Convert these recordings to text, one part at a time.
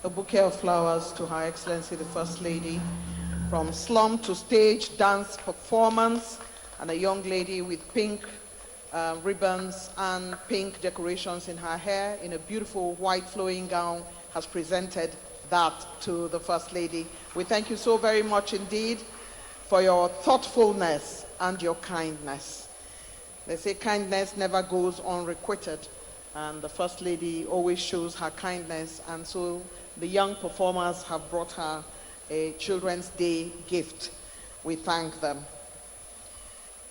A bouquet of flowers to Her Excellency the First Lady, from slum to stage dance performance, and a young lady with pink ribbons and pink decorations in her hair in a beautiful white flowing gown has presented that to the First Lady. We thank you so very much indeed for your thoughtfulness and your kindness. They say kindness never goes unrequited, and the First Lady always shows her kindness, and so the young performers have brought her a Children's Day gift. We thank them.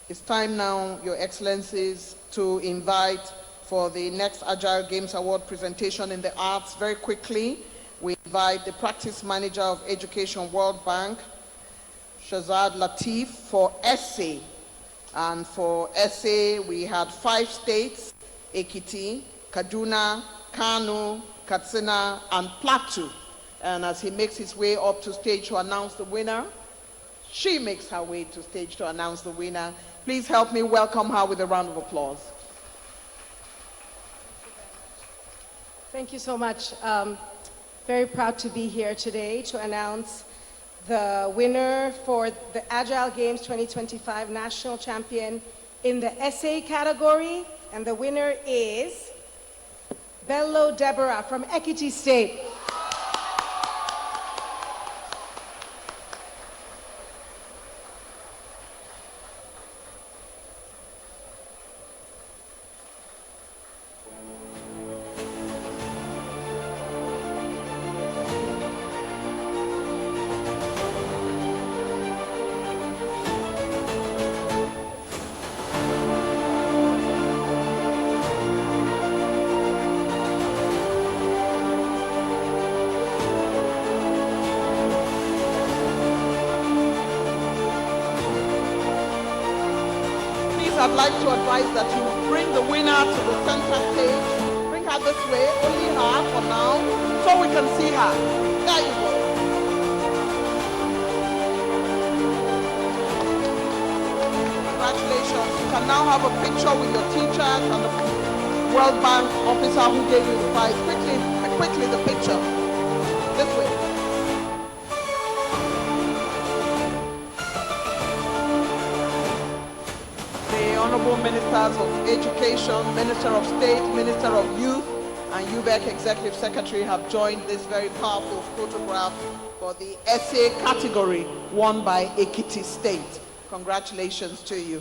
It's time now, Your Excellencies, to invite for the next Agile Games Award presentation in the arts. Very quickly, we invite the Practice Manager of Education World Bank, Shazad Latif, for essay. And for essay, we had 5 states: Ekiti, Kaduna, Kano, Katsina, and Plateau. And as he makes his way up to stage to announce the winner, she makes her way to stage to announce the winner. Please help me welcome her with a round of applause. Thank you so much. Very proud to be here today to announce the winner for the Agile Games 2025 National Champion in the essay category. And the winner is Bello Deborah from Ekiti State. I'd like to advise that you bring the winner to the center stage. Bring her this way, only her for now, so we can see her. There you go. Congratulations. You can now have a picture with your teachers and the World Bank officer who gave you the prize. Quickly the picture. This way. Honorable Ministers of Education, Minister of State, Minister of Youth, and UBEC Executive Secretary have joined this very powerful photograph for the essay category won by Ekiti State. Congratulations to you.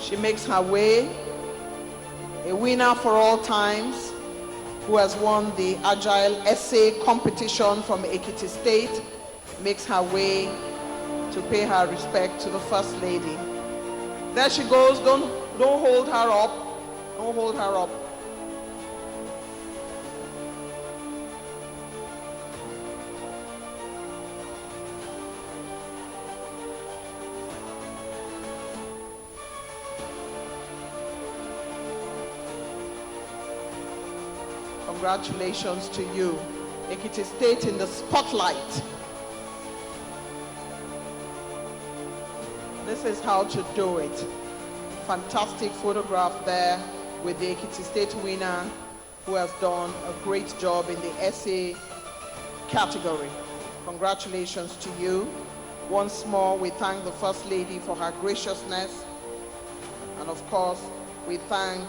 She makes her way, a winner for all times, who has won the Agile Essay competition from Ekiti State, makes her way to pay her respect to the First Lady. There she goes. Don't hold her up. Don't hold her up. Congratulations to you. Ekiti State in the spotlight. This is how to do it. Fantastic photograph there with the Ekiti State winner, who has done a great job in the essay category. Congratulations to you. Once more, we thank the First Lady for her graciousness. And of course, we thank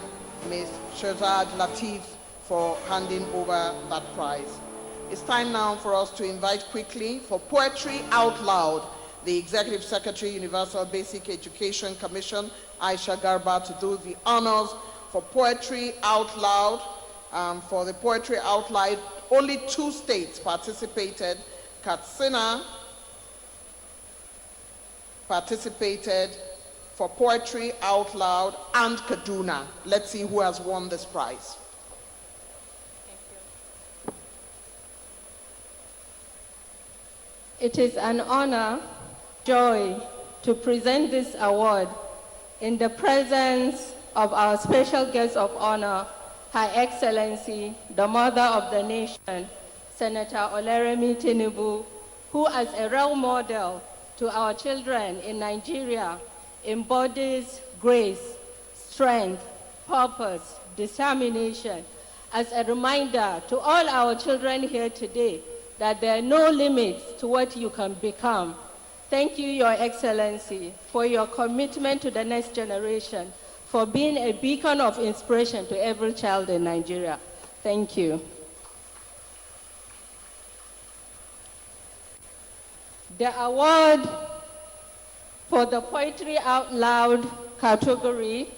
Ms. Shazad Latif for handing over that prize. It's time now for us to invite quickly for Poetry Out Loud, the Executive Secretary, Universal Basic Education Commission, Aisha Garba, to do the honors for Poetry Out Loud. For the Poetry Out Loud, only 2 states participated. Katsina participated for Poetry Out Loud, and Kaduna. Let's see who has won this prize. It is an honor, joy, to present this award in the presence of our special guest of honor, Her Excellency, the Mother of the Nation, Senator Oleremi Tinubu, who as a role model to our children in Nigeria embodies grace, strength, purpose, determination, as a reminder to all our children here today that there are no limits to what you can become. Thank you, Your Excellency, for your commitment to the next generation, for being a beacon of inspiration to every child in Nigeria. Thank you. The award for the Poetry Out Loud category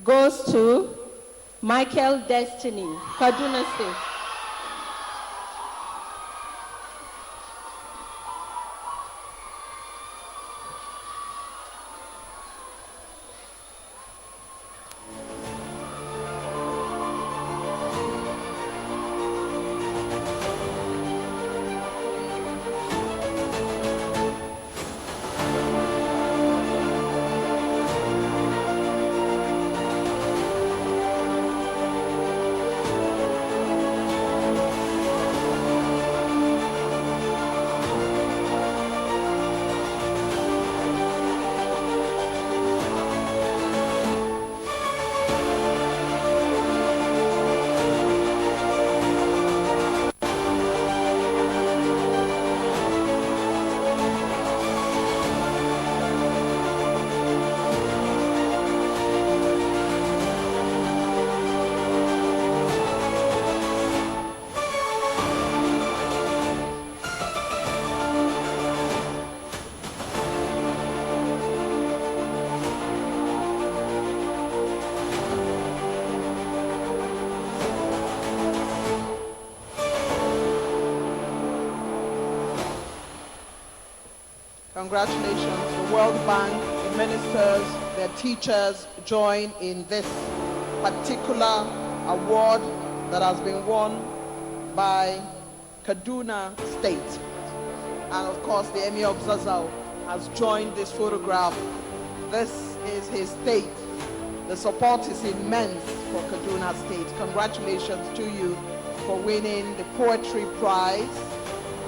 goes to Michael Destiny, Kaduna State. Congratulations. The World Bank, the ministers, their teachers join in this particular award that has been won by Kaduna State. And of course, the Emir of Zazzau has joined this photograph. This is his state. The support is immense for Kaduna State. Congratulations to you for winning the Poetry Prize.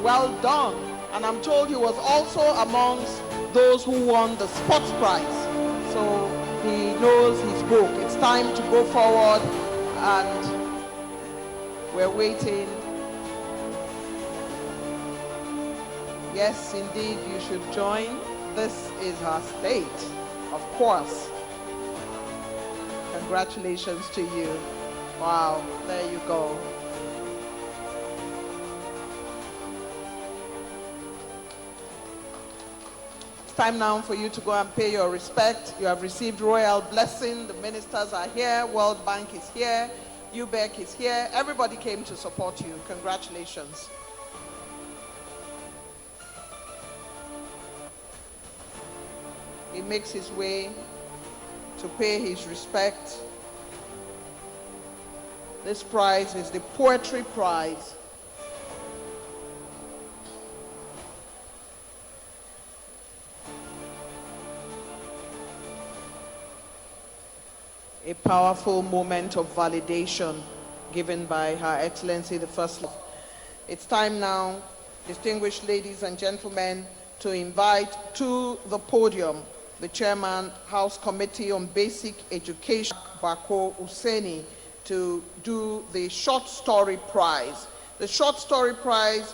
Well done. And I'm told he was also amongst those who won the Sports Prize. So he knows his book. It's time to go forward, and we're waiting. Yes, indeed, you should join. This is her state, of course. Congratulations to you. Wow, there you go. It's time now for you to go and pay your respect. You have received royal blessing. The ministers are here. World Bank is here. UBEC is here. Everybody came to support you. Congratulations. He makes his way to pay his respect. This prize is the Poetry Prize. A powerful moment of validation given by Her Excellency the First Lady. It's time now, distinguished ladies and gentlemen, to invite to the podium the Chairman, House Committee on Basic Education, Bako Useni, to do the Short Story Prize. The Short Story Prize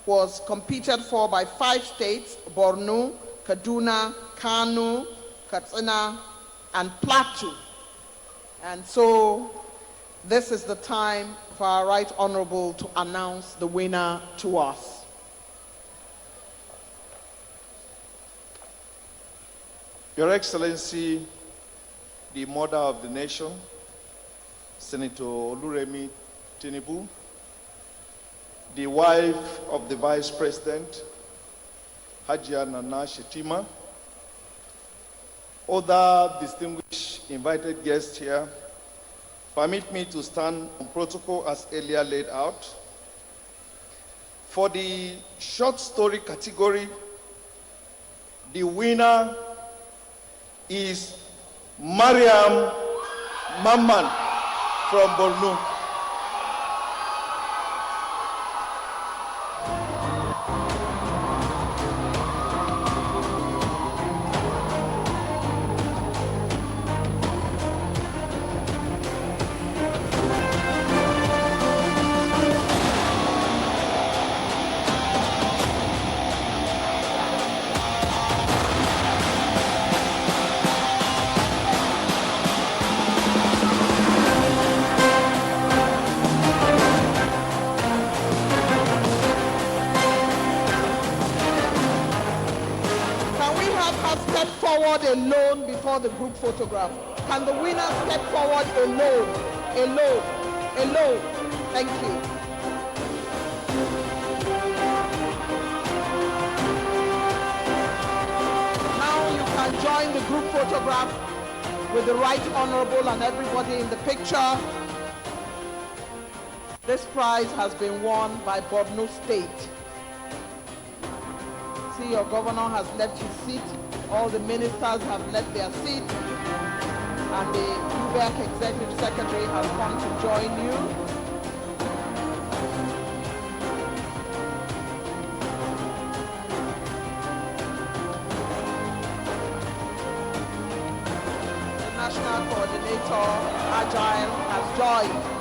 was competed for by 5 states, Borno, Kaduna, Kano, Katsina, and Plateau. And so this is the time for our Right Honorable to announce the winner to us. Your Excellency, the Mother of the Nation, Senator Oluremi Tinubu, the wife of the Vice President, Hajia Nana Shetima, other distinguished invited guests here, permit me to stand on protocol as earlier laid out. For the short story category, the winner is Mariam Mamman from Borno. Step forward alone before the group photograph. Can the winner step forward alone? Alone. Alone. Thank you. Now you can join the group photograph with the Right Honorable and everybody in the picture. This prize has been won by Borno State. See, your governor has left his seat. All the ministers have left their seat. And the UBEC Executive Secretary has come to join you. The National Coordinator, Agile, has joined.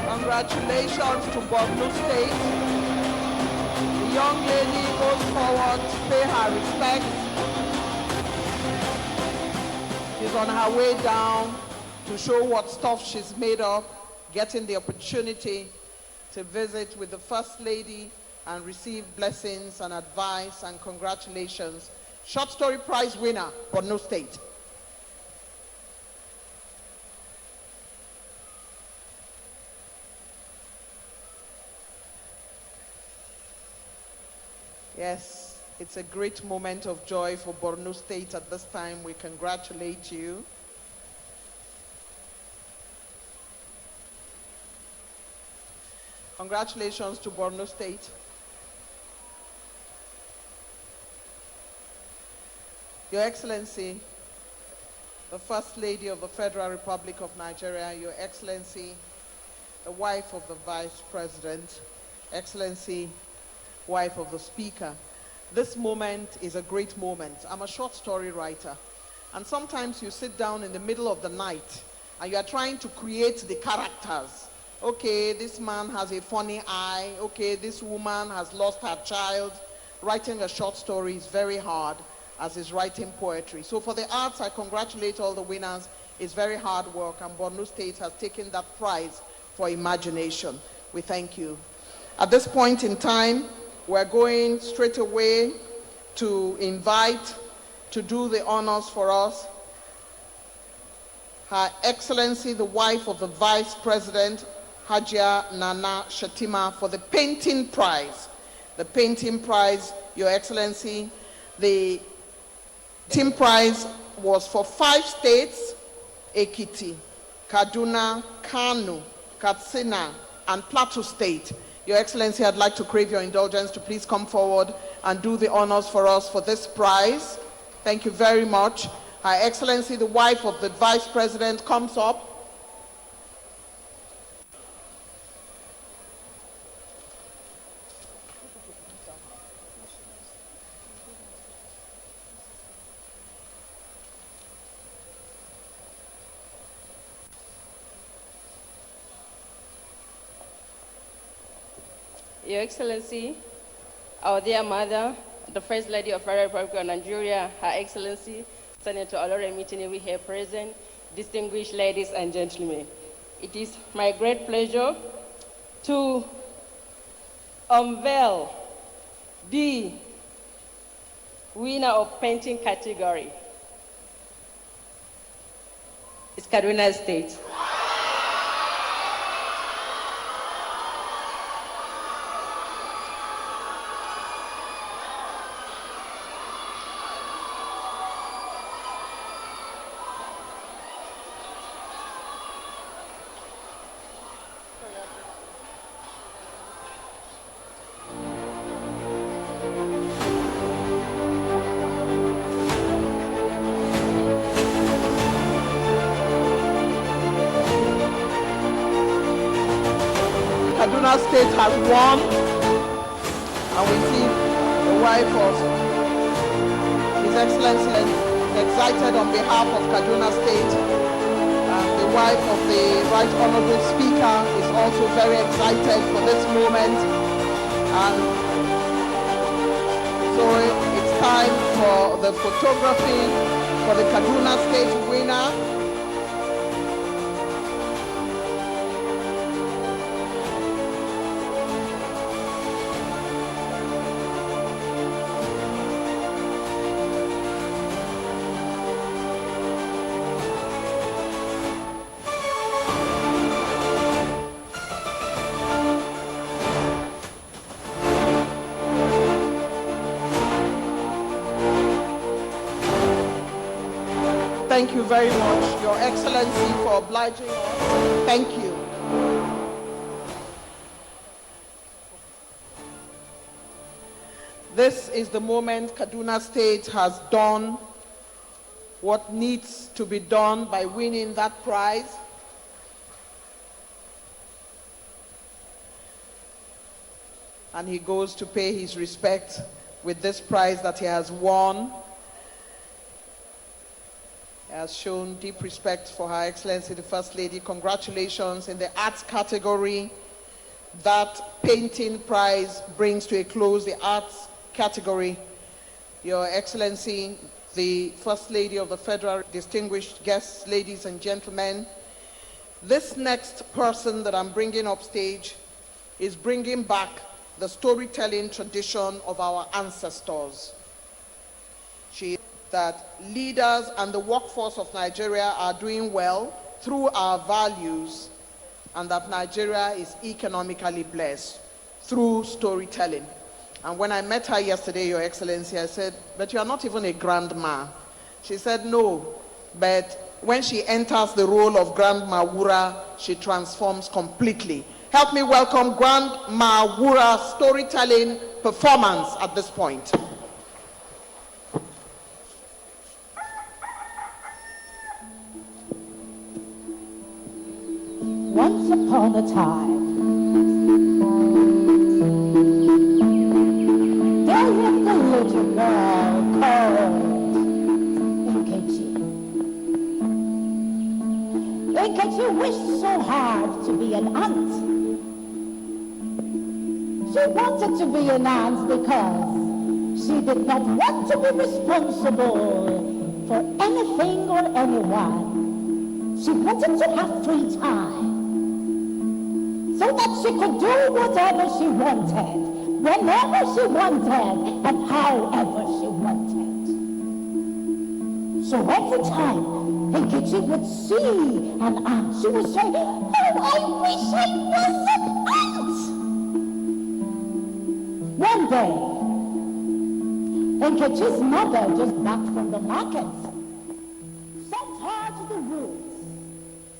Congratulations to Borno State. The young lady goes forward to pay her respects. She's on her way down to show what stuff she's made of, getting the opportunity to visit with the First Lady and receive blessings and advice and congratulations. Short story prize winner, Borno State. Yes, it's a great moment of joy for Borno State at this time. We congratulate you. Congratulations to Borno State. Your Excellency, the First Lady of the Federal Republic of Nigeria, Your Excellency, the wife of the Vice President, Excellency, wife of the Speaker. This moment is a great moment. I'm a short story writer, and sometimes you sit down in the middle of the night and you are trying to create the characters. Okay, this man has a funny eye. Okay, this woman has lost her child. Writing a short story is very hard, as is writing poetry. So for the arts, I congratulate all the winners. It's very hard work, and Borno State has taken that prize for imagination. We thank you. At this point in time, we're going straight away to invite to do the honors for us Her Excellency, the wife of the Vice President, Hajia Nana Shatima, for the painting prize. The painting prize, Your Excellency, the painting prize was for 5 states: Ekiti, Kaduna, Kano, Katsina, and Plateau State. Your Excellency, I'd like to crave your indulgence to please come forward and do the honors for us for this prize. Thank you very much. Her Excellency, the wife of the Vice President, comes up. Your Excellency, our dear mother, the First Lady of the Federal Republic of Nigeria, Her Excellency, Senator Oloremi Tinubu here present, distinguished ladies and gentlemen. It is my great pleasure to unveil the winner of painting category. It's Kaduna State. Kaduna State has won. And we see the wife of His Excellency is excited on behalf of Kaduna State. The wife of the Right Honorable Speaker is also very excited for this moment. And so it's time for the photography for the Kaduna State winner. Thank you very much, Your Excellency, for obliging us. Thank you. This is the moment Kaduna State has done what needs to be done by winning that prize. And he goes to pay his respect with this prize that he has won. Has shown deep respect for Her Excellency the First Lady. Congratulations. In the arts category, that painting prize brings to a close the arts category. Your Excellency, the First Lady of the Federal, distinguished guests, ladies and gentlemen, this next person that I'm bringing up stage is bringing back the storytelling tradition of our ancestors. She that leaders and the workforce of Nigeria are doing well through our values, and that Nigeria is economically blessed through storytelling. And when I met her yesterday, Your Excellency, I said, but you are not even a grandma. She said, no, but when she enters the role of Grandma Wura, she transforms completely. Help me welcome Grandma Wura's storytelling performance at this point. Once upon a time, there lived a little girl called Nkechi. Nkechi wished so hard to be an aunt. She wanted to be an aunt because she did not want to be responsible for anything or anyone. She wanted to have free time, so that she could do whatever she wanted, whenever she wanted, and however she wanted. So every time Nkechi would see an aunt, she would say, oh, I wish I was an aunt. One day, Nkechi's mother, just back from the market, sent her to the woods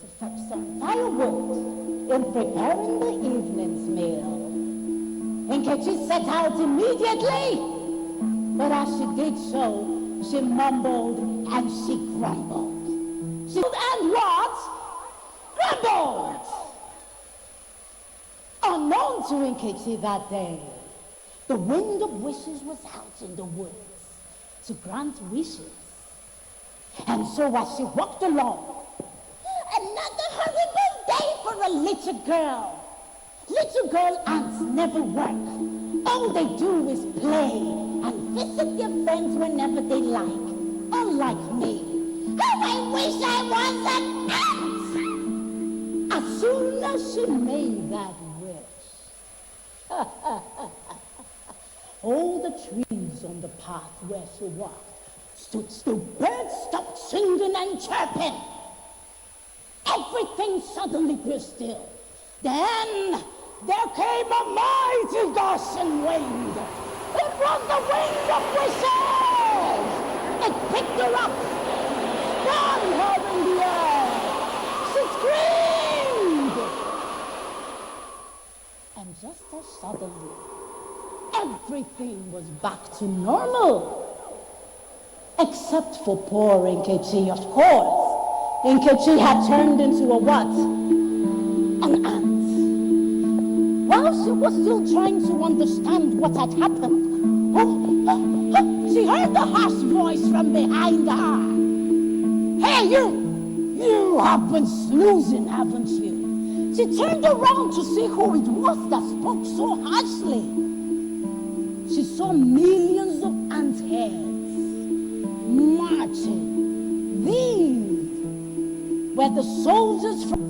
to fetch some firewood in preparing the evening's meal. Nkechi set out immediately, but as she did so, she mumbled and she grumbled. She and what? Grumbled! Unknown to Nkechi that day, the wind of wishes was out in the woods to grant wishes. And so as she walked along, another horrible day for a little girl. Little girl ants never work. All they do is play and visit their friends whenever they like. Unlike me. Oh, I wish I was an ant! As soon as she made that wish, all the trees on the path where she walked stood still. Birds stopped singing and chirping. Everything suddenly grew still. Then there came a mighty gushing wind. It was the wind of wishes. It picked her up, spun her in the air. She screamed. And just as suddenly, everything was back to normal. Except for poor Nkechi, of course. Nkechi had turned into a what? An ant. Why while she was still trying to understand what had happened, she heard the harsh voice from behind her. Hey, you have been snoozing, haven't you? She turned around to see who it was that spoke so harshly. She saw millions of ant heads marching. These were the soldiers from...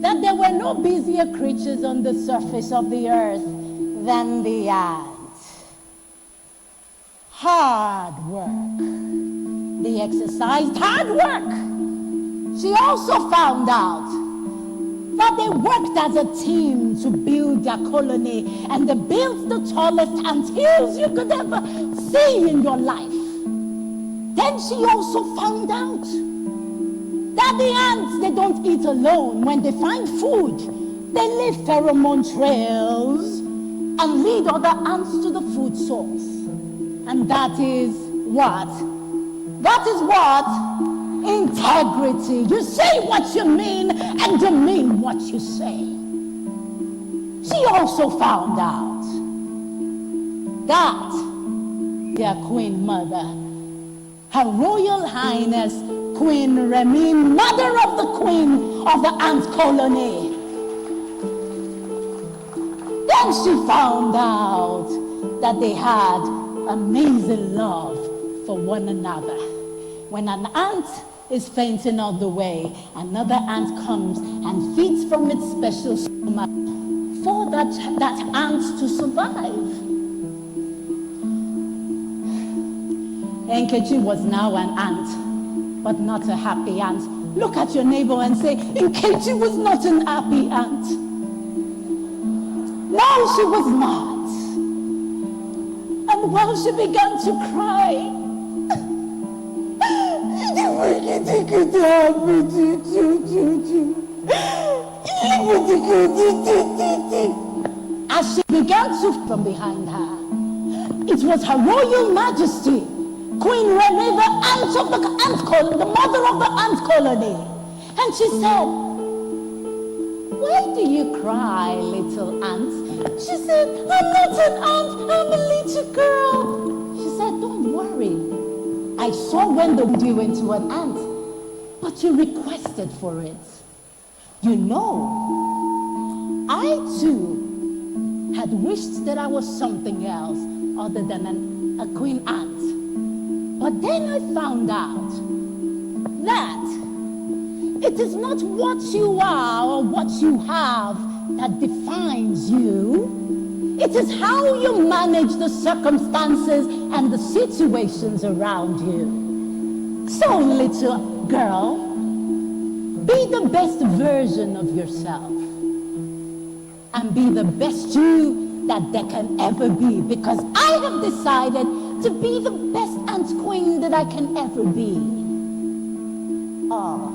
That there were no busier creatures on the surface of the earth than the ant. Hard work. They exercised hard work. She also found out that they worked as a team to build their colony, and they built the tallest ant hills you could ever see in your life. Then she also found out that the ants, they don't eat alone. When they find food, they leave pheromone trails and lead other ants to the food source. And that is what? That is what? Integrity. You say what you mean and you mean what you say. She also found out that their queen mother, Her Royal Highness Queen Remy, mother of the queen of the ant colony. Then she found out that they had amazing love for one another. When an ant is fainting on the way, another ant comes and feeds from its special stomach for that ant to survive. Nkechi was now an ant, but not a happy ant. Look at your neighbor and say, Nkechi was not an happy ant. No, she was not. And while she began to cry, as she began to from behind her, it was Her Royal Majesty Queen Remy, the ant of the ant colony, the mother of the ant colony. And she said, "Why do you cry, little ant?" She said, "I'm not an ant, I'm a little girl." She said, "Don't worry. I saw when they made you into an ant, but you requested for it. You know, I too had wished that I was something else other than a queen ant. But then I found out that it is not what you are or what you have that defines you. It is how you manage the circumstances and the situations around you. So, little girl, be the best version of yourself and be the best you that there can ever be, because I have decided to be the best ant queen that I can ever be." Oh.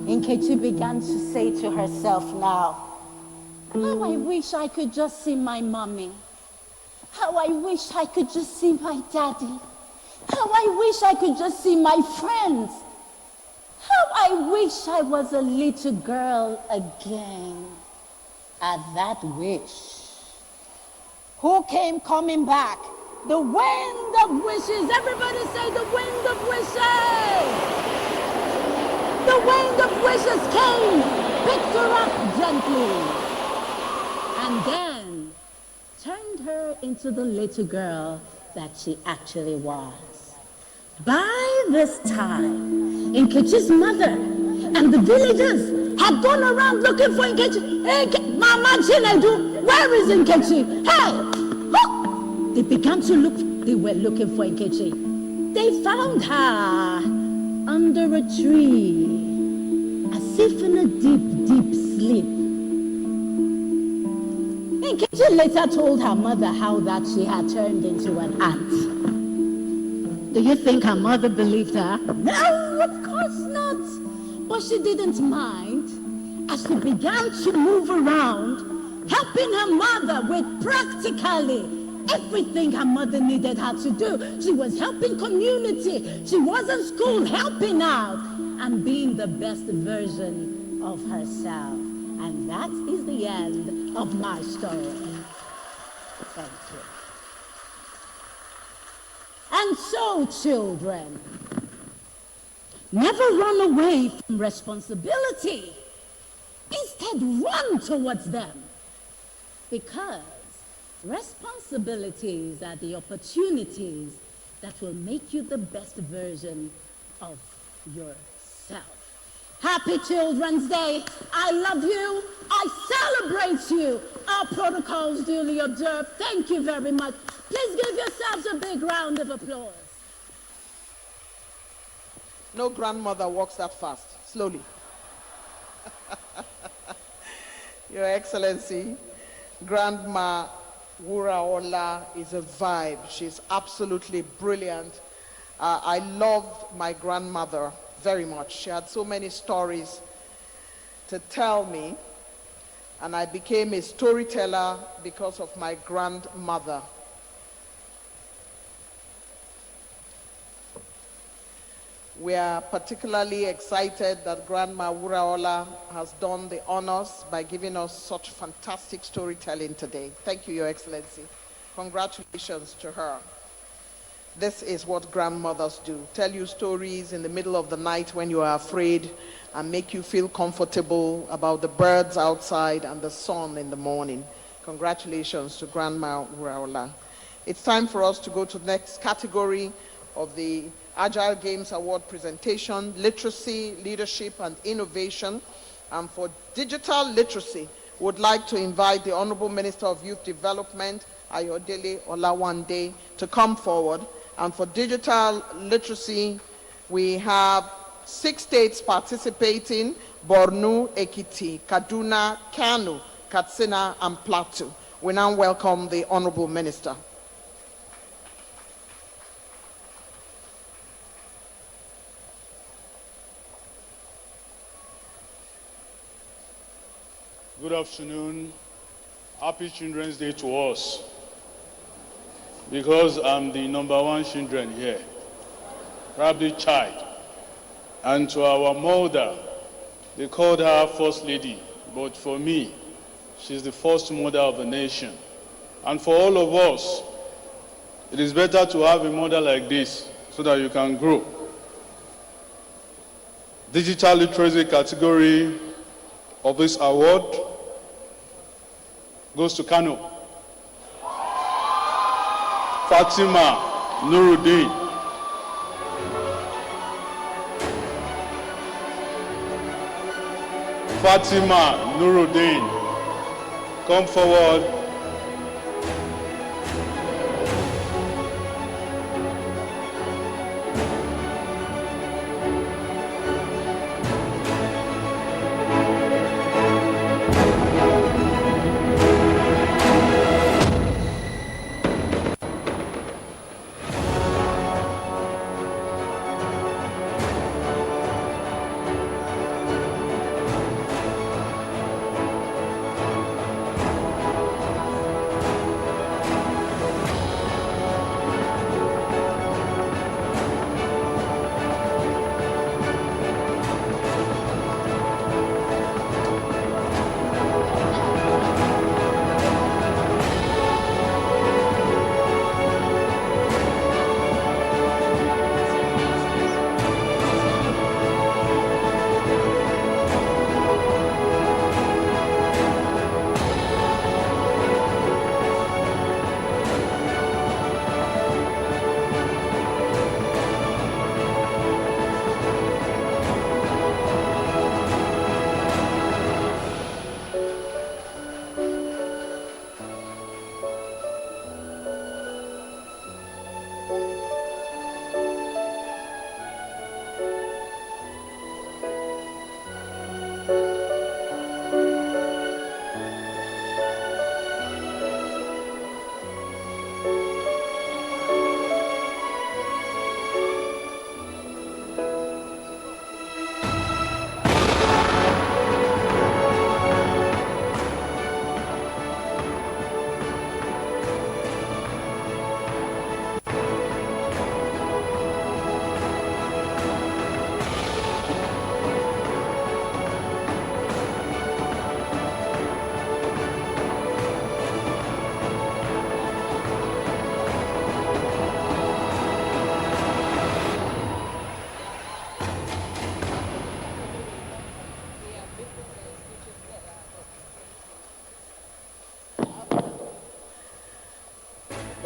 Nkechi began to say to herself now, "How I wish I could just see my mommy. How I wish I could just see my daddy. How I wish I could just see my friends. How I wish I was a little girl again." At that wish, who came coming back? The wind of wishes. Everybody say the wind of wishes. The wind of wishes came, picked her up gently, and then turned her into the little girl that she actually was. By this time, Nkechi's mother and the villagers had gone around looking for Nkechi. "Hey, Mama Chinedu, where is Nkechi? Hey, look!" They began to look. They were looking for Nkechi. They found her under a tree, as if in a deep, deep sleep. Nkechi later told her mother how that she had turned into an ant. Do you think her mother believed her? No, of course not. But she didn't mind, as she began to move around, helping her mother with practically everything her mother needed her to do. She was helping community. She was in school helping out and being the best version of herself. And that is the end of my story. Thank you. And so, children, never run away from responsibility. Instead, run towards them. Because responsibilities are the opportunities that will make you the best version of yourself. Happy Children's Day. I love you. I celebrate you. Our protocols duly observed. Thank you very much. Please give yourselves a big round of applause. No grandmother walks that fast. Slowly. Your Excellency, Grandma Wuraola is a vibe. She's absolutely brilliant. I loved my grandmother very much. She had so many stories to tell me, and I became a storyteller because of my grandmother. We are particularly excited that Grandma Wuraola has done the honors by giving us such fantastic storytelling today. Thank you, Your Excellency. Congratulations to her. This is what grandmothers do. Tell you stories in the middle of the night when you are afraid and make you feel comfortable about the birds outside and the sun in the morning. Congratulations to Grandma Wuraola. It's time for us to go to the next category of the Agile Games Award presentation, Literacy, Leadership and Innovation. And for digital literacy, would like to invite the Honorable Minister of Youth Development, Ayodele Olawande, to come forward. And for digital literacy, we have 6 states participating: Borno, Ekiti, Kaduna, Kano, Katsina, and Plateau. We now welcome the Honorable Minister. Good afternoon. Happy Children's Day to us. Because I'm the #1 children here, probably child. And to our mother, they called her First Lady, but for me, she's the first mother of the nation. And for all of us, it is better to have a mother like this so that you can grow. Digital literacy category of this award goes to Kano. Fatima Nuruddin. Fatima Nuruddin, come forward.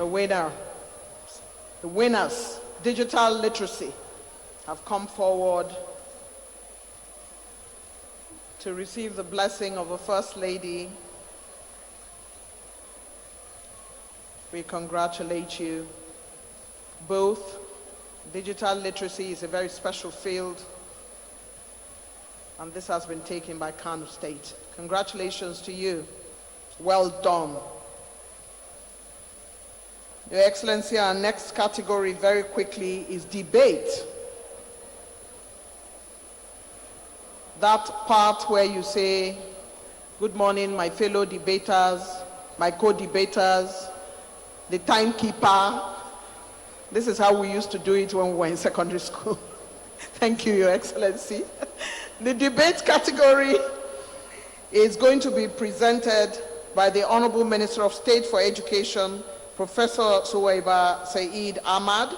The winners, digital literacy, have come forward to receive the blessing of the First Lady. We congratulate you both. Digital literacy is a very special field, and this has been taken by Kano State. Congratulations to you. Well done. Your Excellency, our next category very quickly is debate. That part where you say, good morning, my fellow debaters, my co-debaters, the timekeeper. This is how we used to do it when we were in secondary school. Thank you, Your Excellency. The debate category is going to be presented by the Honorable Minister of State for Education, Professor Suwaiba Saeed Ahmad.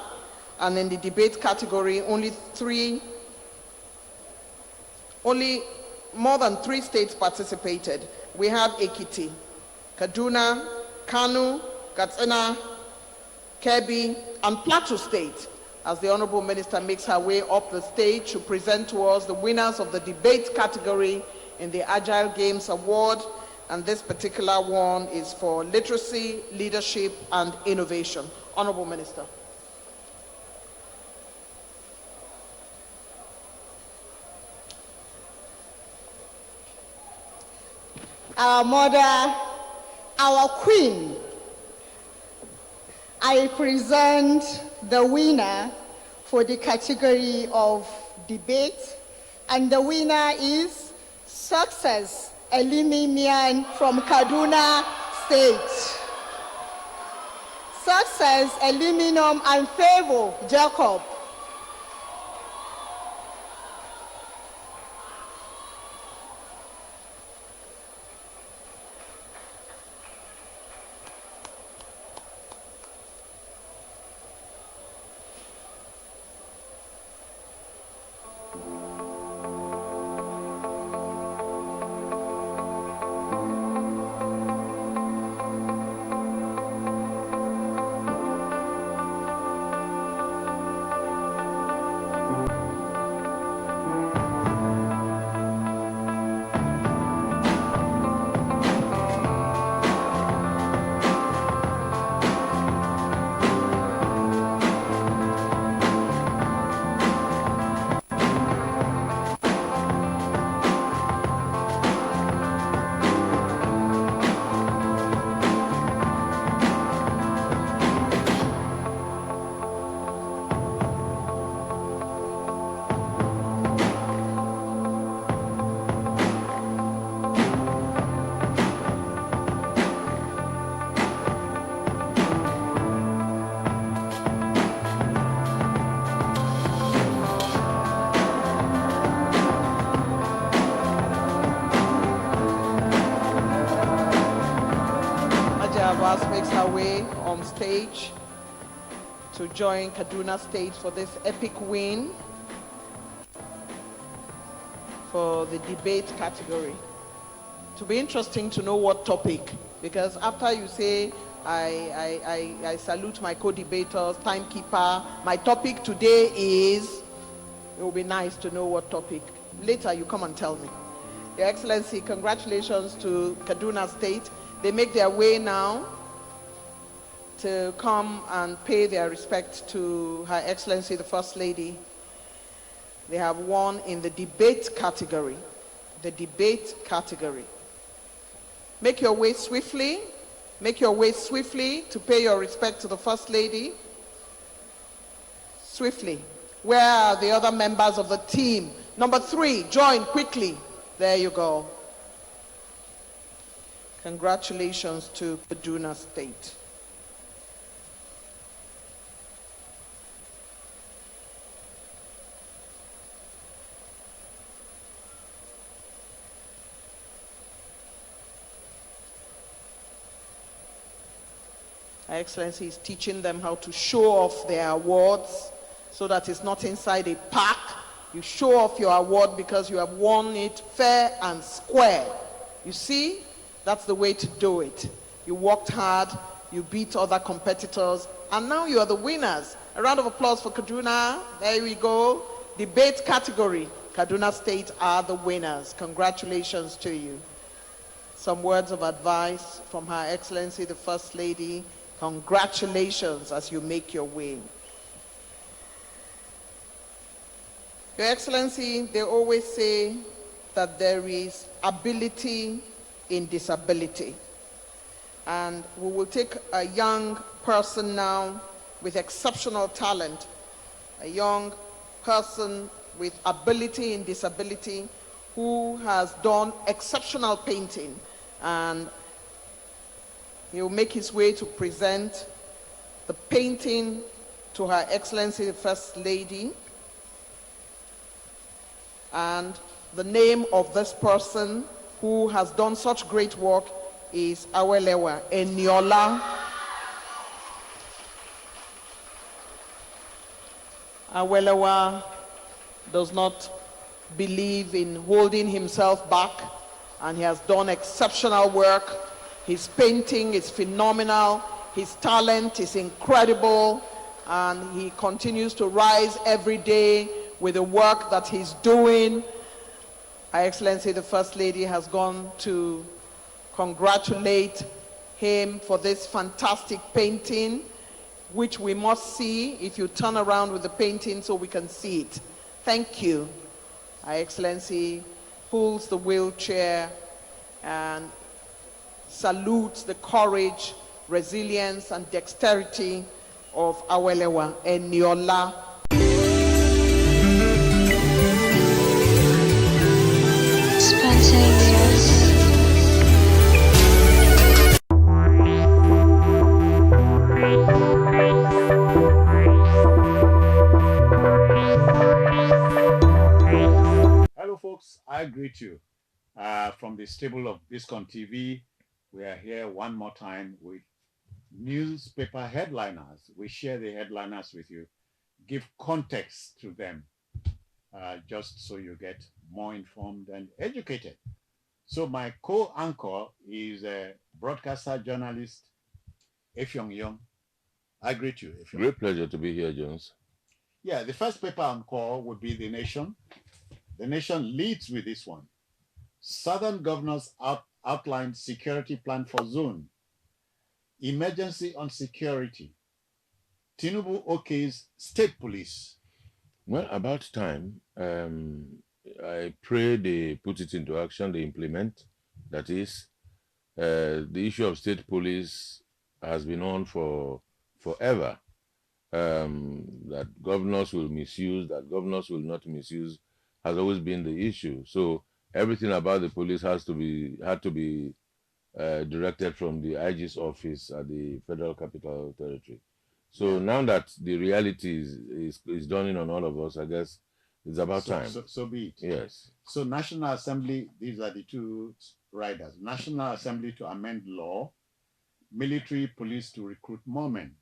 And in the debate category, only more than 3 states participated. We had Ekiti, Kaduna, Kano, Katsina, Kebbi, and Plateau State, as the Honorable Minister makes her way up the stage to present to us the winners of the debate category in the Agile Games Award. And this particular one is for literacy, leadership, and innovation. Honorable Minister. Our mother, our queen, I present the winner for the category of debate, and the winner is Success Elimimian from Kaduna State. Success Eliminum and Favor Jacob. Makes her way on stage to join Kaduna State for this epic win for the debate category. To be interesting to know what topic, because after you say, I salute my co-debaters, timekeeper, my topic today is, it will be nice to know what topic. Later you come and tell me. Your Excellency, congratulations to Kaduna State. They make their way now to come and pay their respect to Her Excellency the First Lady. They have won in the debate category. The debate category. Make your way swiftly. Make your way swiftly to pay your respect to the First Lady. Swiftly. Where are the other members of the team? Number 3, join quickly. There you go. Congratulations to Kaduna State. Her Excellency is teaching them how to show off their awards so that it's not inside a pack. You show off your award because you have won it fair and square. You see, that's the way to do it. You worked hard, You beat other competitors, and now you are the winners. A round of applause for Kaduna. There we go. Debate category. Kaduna State are the winners. Congratulations to you. Some words of advice from Her Excellency, the First Lady. Congratulations as you make your way. Your Excellency, they always say that there is ability in disability. And we will take a young person now with exceptional talent, a young person with ability in disability who has done exceptional painting, and he will make his way to present the painting to Her Excellency the First Lady. And the name of this person who has done such great work is Awelewa Eniola. Awelewa does not believe in holding himself back, and he has done exceptional work. His painting is phenomenal, his talent is incredible, and he continues to rise every day with the work that he's doing. Her Excellency the First Lady has gone to congratulate him for this fantastic painting, which we must see if you turn around with the painting so we can see it. Thank you. Her Excellency pulls the wheelchair and salutes the courage, resilience, and dexterity of Awelewa Eniola. Spontaneous. Hello folks, I greet you from the stable of Biscon TV. We are here one more time with newspaper headliners. We share the headliners with you, give context to them, just so you get more informed and educated. So my co-anchor is a broadcaster journalist, Efyong Young. I greet you, Efyong. Great pleasure to be here, Jones. Yeah, the first paper on call would be The Nation. The Nation leads with this one. Southern governors outlined security plan for zone. Emergency on security. Tinubu okays state police. Well, about time. I pray they put it into action, they implement. That is, the issue of state police has been on for forever. That governors will misuse, that governors will not misuse, has always been the issue. So everything about the police had to be directed from the IG's office at the Federal Capital Territory. So now that the reality is dawning on all of us, I guess it's about time. So be it. Yes. So National Assembly, these are the two riders. National Assembly to amend law, military police to recruit more men.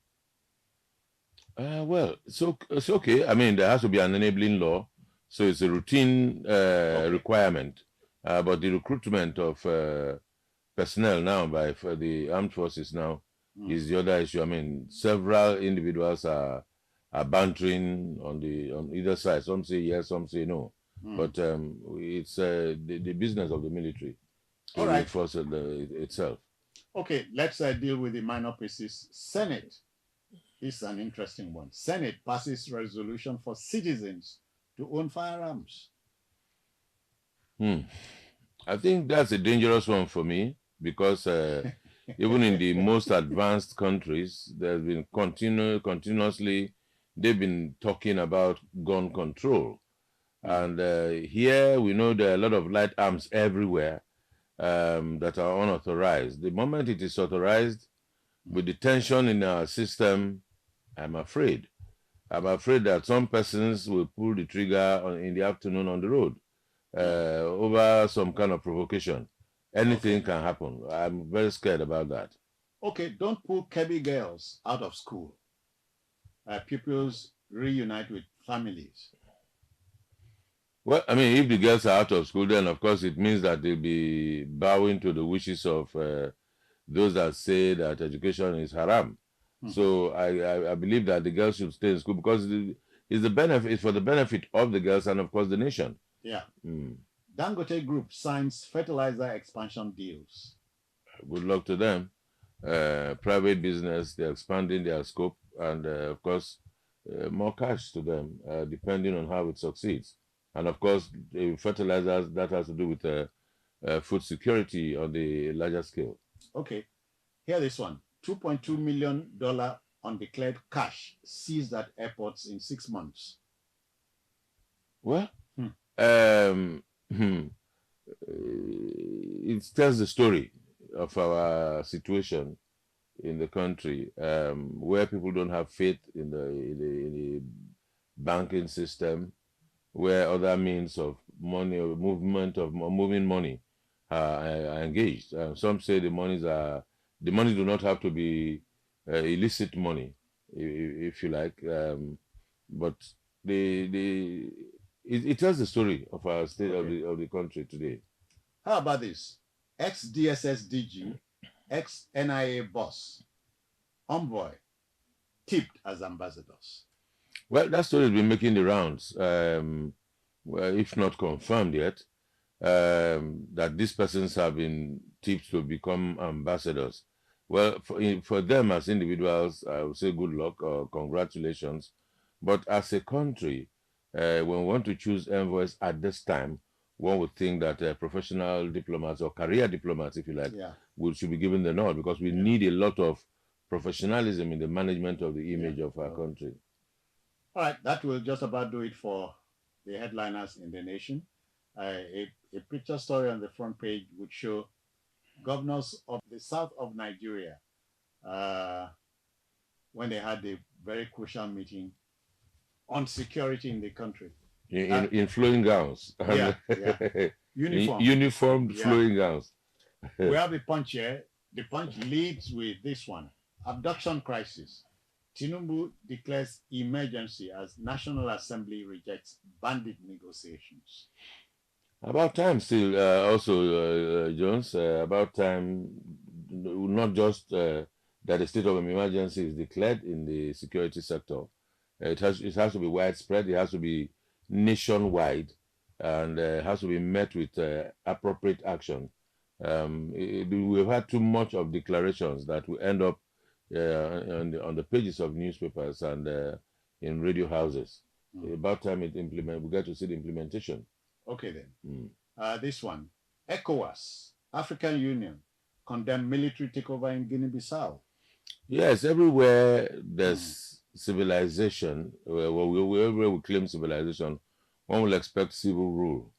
Well, so it's okay. I mean, there has to be an enabling law. So it's a routine requirement. But the recruitment of personnel now for the armed forces now is the other issue. I mean, several individuals are bantering on either side. Some say yes, some say no. But it's the business of the military to reinforce itself. Okay, let's deal with the minor pieces. Senate. This is an interesting one. Senate passes resolution for citizens to own firearms. I think that's a dangerous one for me because even in the most advanced countries, there's been continuously, they've been talking about gun control. And here we know there are a lot of light arms everywhere that are unauthorized. The moment it is authorized, with the tension in our system, I'm afraid that some persons will pull the trigger in the afternoon on the road over some kind of provocation. Anything can happen. I'm very scared about that. Okay, don't pull Kebbi girls out of school. Pupils reunite with families. Well, I mean, if the girls are out of school, then of course it means that they'll be bowing to the wishes of those that say that education is haram. So I believe that the girls should stay in school because it's the benefit, it's for the benefit of the girls and of course the nation. Yeah. Dangote Group signs fertilizer expansion deals. Good luck to them. Private business, they're expanding their scope, and of course, more cash to them, depending on how it succeeds. And of course, the fertilizers, that has to do with food security on the larger scale. Okay, here this one. $2.2 million undeclared cash seized at airports in 6 months. Well, it tells the story of our situation in the country, where people don't have faith in the banking system, where other means of money or movement of moving money are engaged. Some say the money do not have to be illicit money, if you like, but it tells the story of our state of the country today. How about this? Ex-DSS DG, ex-NIA boss, envoy, tipped as ambassadors. Well, that story has been making the rounds, well, if not confirmed yet, that these persons have been tipped to become ambassadors. Well, for them as individuals, I would say good luck or congratulations. But as a country, when we want to choose envoys at this time, one would think that professional diplomats or career diplomats, if you like, should be given the nod, because we need a lot of professionalism in the management of the image of our country. All right, that will just about do it for the headliners in the nation. A picture story on the front page would show governors of the south of Nigeria when they had a very crucial meeting on security in the country. In flowing gowns. Uniformed flowing gowns. We have a punch here. The punch leads with this one. Abduction crisis. Tinubu declares emergency as National Assembly rejects bandit negotiations. About time still, also, Jones, about time, not just that a state of emergency is declared in the security sector. It has to be widespread, it has to be nationwide, and has to be met with appropriate action. We've had too much of declarations that will end up on the pages of newspapers and in radio houses. About time we get to see the implementation. Okay then. This one. ECOWAS, African Union, condemn military takeover in Guinea-Bissau. Yes, everywhere there's civilization, wherever we claim civilization, one will expect civil rule.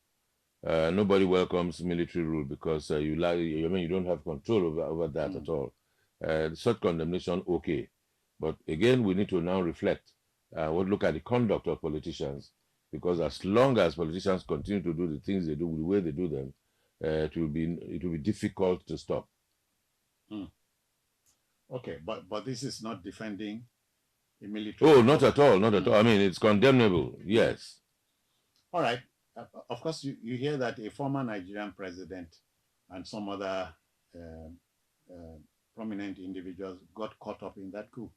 Nobody welcomes military rule because you don't have control over that at all. Such condemnation, okay. But again, we need to now reflect. We'll look at the conduct of politicians, because as long as politicians continue to do the things they do the way they do them, it will be difficult to stop. Okay, but this is not defending a military. Oh, not at all, not at all. I mean, it's condemnable, yes. All right. Of course, you hear that a former Nigerian president and some other prominent individuals got caught up in that coup.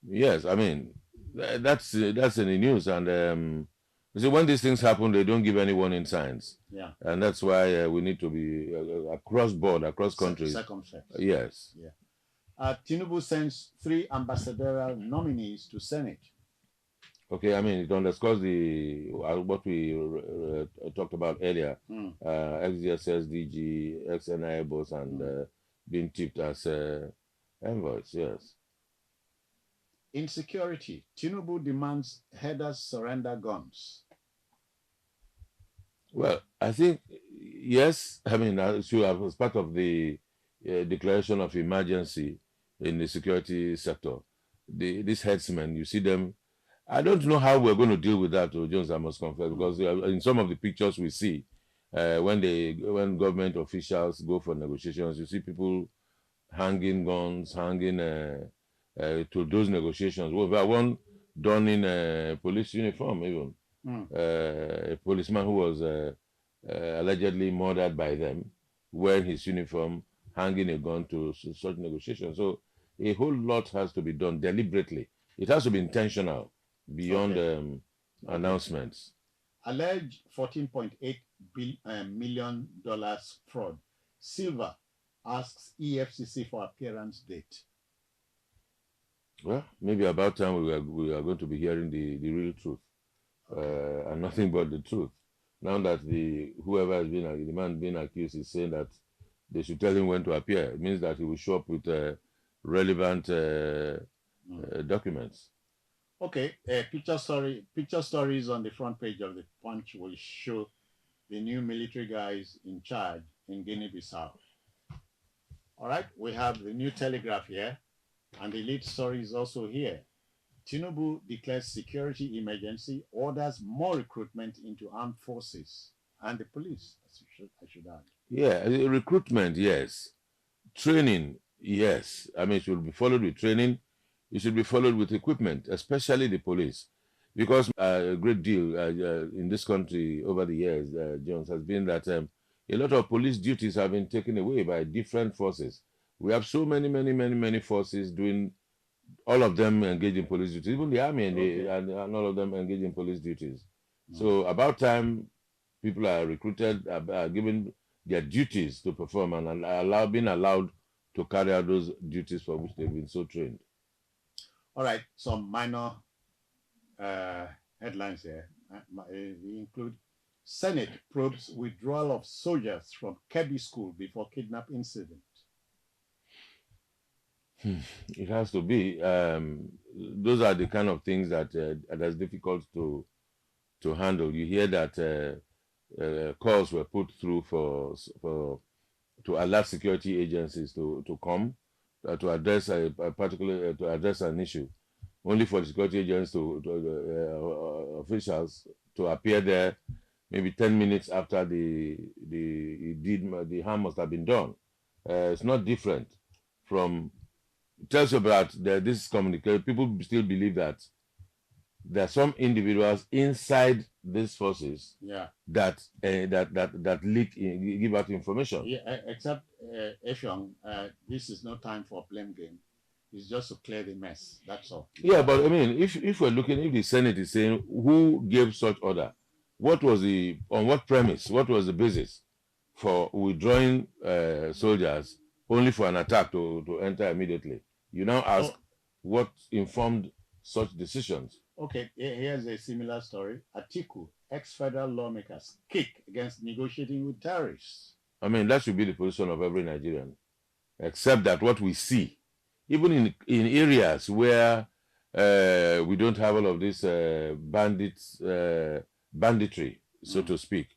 Yes, I mean, that's in the news, and you see, when these things happen, they don't give anyone in signs. Yeah. And that's why we need to be across board, across countries. Circumspect. Yes. Yeah. Tinubu sends 3 ambassadorial nominees to Senate. Okay, I mean, it underscores what we talked about earlier. Ex-DSS, DG, ex-NIA boss, and being tipped as envoys, yes. Insecurity. Tinubu demands headers surrender guns. Well, I think, yes. I mean, as part of the declaration of emergency in the security sector, these headsmen, you see them. I don't know how we're going to deal with that, Jones, I must confess, because in some of the pictures we see, when government officials go for negotiations, you see people hanging guns, hanging to those negotiations. We have one done in a police uniform, even. A policeman who was allegedly murdered by them, wearing his uniform, hanging a gun to such negotiations. So a whole lot has to be done deliberately. It has to be intentional beyond announcements. Alleged $14.8 million fraud. Silva asks EFCC for appearance date. Well, maybe about time we are going to be hearing the real truth, and nothing but the truth. Now that whoever has been the man being accused is saying that they should tell him when to appear, it means that he will show up with relevant documents. Okay, picture stories on the front page of the Punch will show the new military guys in charge in Guinea-Bissau. All right, we have the New Telegraph here, and the lead story is also here. Tinubu declares security emergency, orders more recruitment into armed forces and the police, I should add. Yeah, recruitment, yes. Training, yes. I mean, it should be followed with training. It should be followed with equipment, especially the police. Because a great deal in this country over the years, Jones, has been that a lot of police duties have been taken away by different forces. We have so many forces doing, all of them engaged in police duties, even the army and all of them engaged in police duties. So about time people are recruited, are given their duties to perform and being allowed to carry out those duties for which they've been so trained. All right, some minor headlines here. We include Senate probes withdrawal of soldiers from Kebbi school before kidnap incident. It has to be. Those are the kind of things that that's difficult to handle. You hear that calls were put through to alert security agencies to come to address a particular to address an issue, only for the security agents officials to appear there maybe 10 minutes after the harm must have been done. It's not different from. It tells you about this communication. People still believe that there are some individuals inside these forces that leak, give out information. Yeah, except Effiong, this is no time for blame game. It's just to clear the mess. That's all. Yeah, but I mean, if we're looking, if the Senate is saying who gave such order, on what premise, what was the basis for withdrawing soldiers only for an attack to enter immediately? You now ask what informed such decisions. Okay, here's a similar story. Atiku, ex-federal lawmakers kick against negotiating with terrorists. I mean, that should be the position of every Nigerian, except that what we see, even in areas where we don't have all of this banditry, so to speak,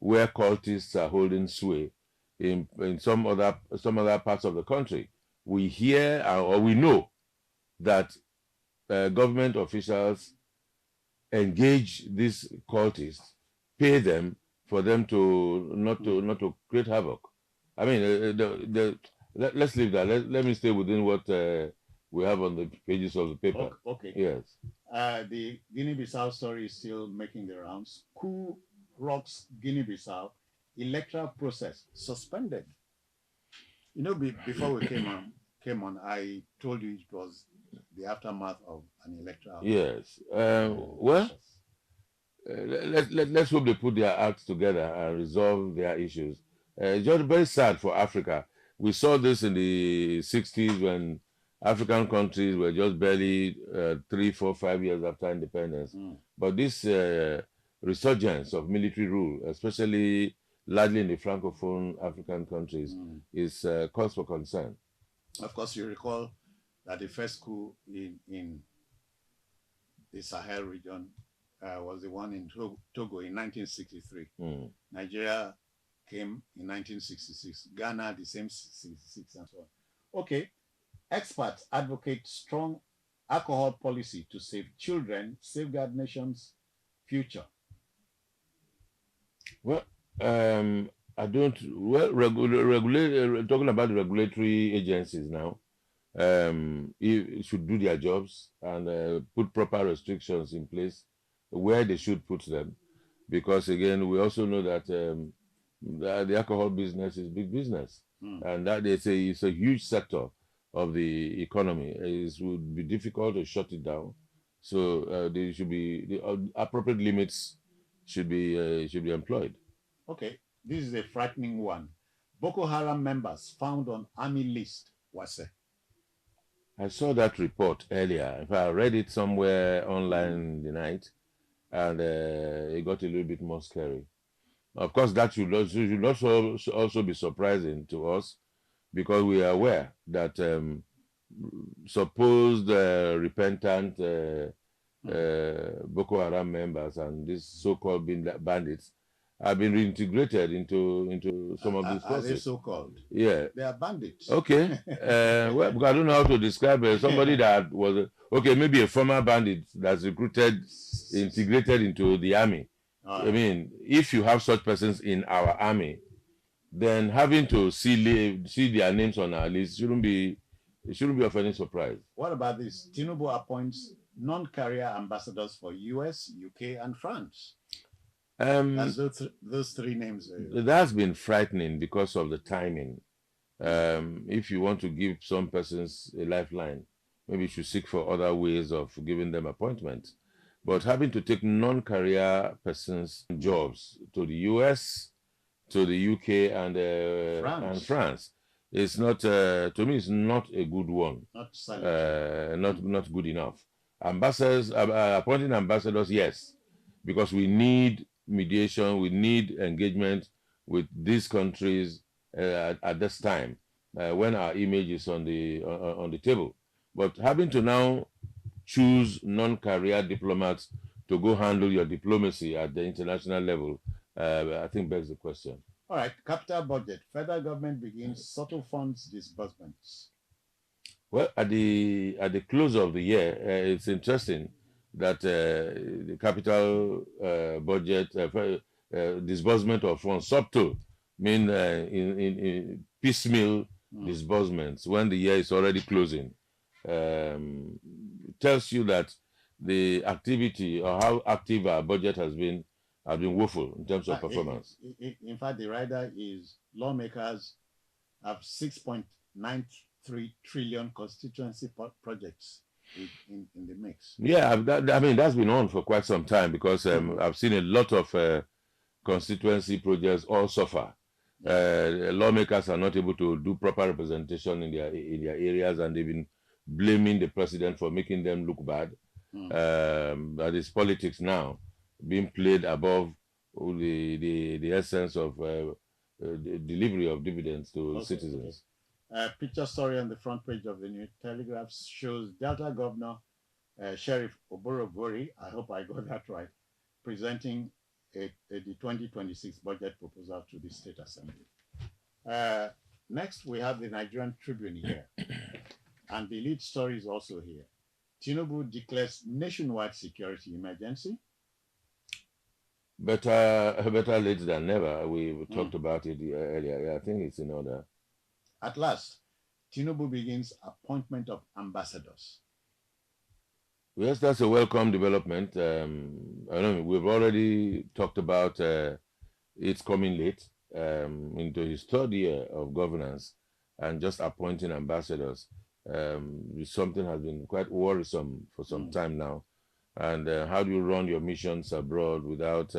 where cultists are holding sway in some other parts of the country, we hear or we know that government officials engage these cultists, pay them for them to not to create havoc. I mean, let's leave that. Let me stay within what we have on the pages of the paper. Okay. Yes. The Guinea-Bissau story is still making the rounds. Coup rocks Guinea-Bissau. Electoral process suspended. You know, before we came on, I told you it was the aftermath of an electoral. Yes. Well, let's hope they put their acts together and resolve their issues. Just very sad for Africa. We saw this in the 60s when African countries were just barely 3, 4, 5 years after independence. But this resurgence of military rule, especially largely in the Francophone African countries, is cause for concern. Of course, you recall that the first coup in the Sahel region was the one in Togo in 1963. Nigeria came in 1966. Ghana, the same 66 and so on. Okay, experts advocate strong alcohol policy to save children, safeguard nation's future. Well, I don't. Well, talking about the regulatory agencies now, it should do their jobs and put proper restrictions in place where they should put them, because again, we also know that the alcohol business is big business. and that it's a huge sector of the economy. It would be difficult to shut it down. So there should be the appropriate limits should be employed. Okay, this is a frightening one. Boko Haram members found on army list. Wase. I saw that report earlier. In fact, I read it somewhere online in the night, and it got a little bit more scary. Of course, that should also be surprising to us, because we are aware that supposed repentant Boko Haram members and these so-called bandits have been reintegrated into some of these Are they forces. so-called? Yeah. They are bandits. Okay. Well, because I don't know how to describe it. Somebody that was, maybe a former bandit that's integrated into the army. I mean, if you have such persons in our army, then having to see their names on our list shouldn't be of any surprise. What about this? Tinubu appoints non-career ambassadors for US, UK, and France. That's those three names. That's been frightening because of the timing. If you want to give some persons a lifeline, maybe you should seek for other ways of giving them appointments. But having to take non-career persons jobs to the US, to the UK, and France, it's not, to me, it's not a good one. Not good enough. Ambassadors, appointing ambassadors, yes, because we need mediation, we need engagement with these countries at this time when our image is on the table. But having to now choose non-career diplomats to go handle your diplomacy at the international level, I think begs the question. All right, capital budget. Federal government begins subtle funds disbursements. Well, at the close of the year, it's interesting that the capital budget disbursement of funds subtle mean in piecemeal disbursements when the year is already closing. Tells you that the activity or how active our budget has been woeful in terms of performance. In fact, the rider is lawmakers have 6.93 trillion constituency projects in the mix. Yeah, I mean, that's been on for quite some time, because I've seen a lot of constituency projects all suffer. Lawmakers are not able to do proper representation in their areas, and they've been blaming the president for making them look bad. That is politics now being played above the essence of the delivery of dividends to citizens. Picture story on the front page of the New Telegraph shows Delta Governor Sheriff Oborogori, I hope I got that right, presenting the 2026 budget proposal to the State Assembly. Next, we have the Nigerian Tribune here, and the lead story is also here. Tinubu declares nationwide security emergency. Better late than never. We talked about it earlier. Yeah, I think it's in order. At last, Tinubu begins appointment of ambassadors. Yes, that's a welcome development. I know we've already talked about it's coming late into his third year of governance, and just appointing ambassadors. Something has been quite worrisome for some time now. And how do you run your missions abroad without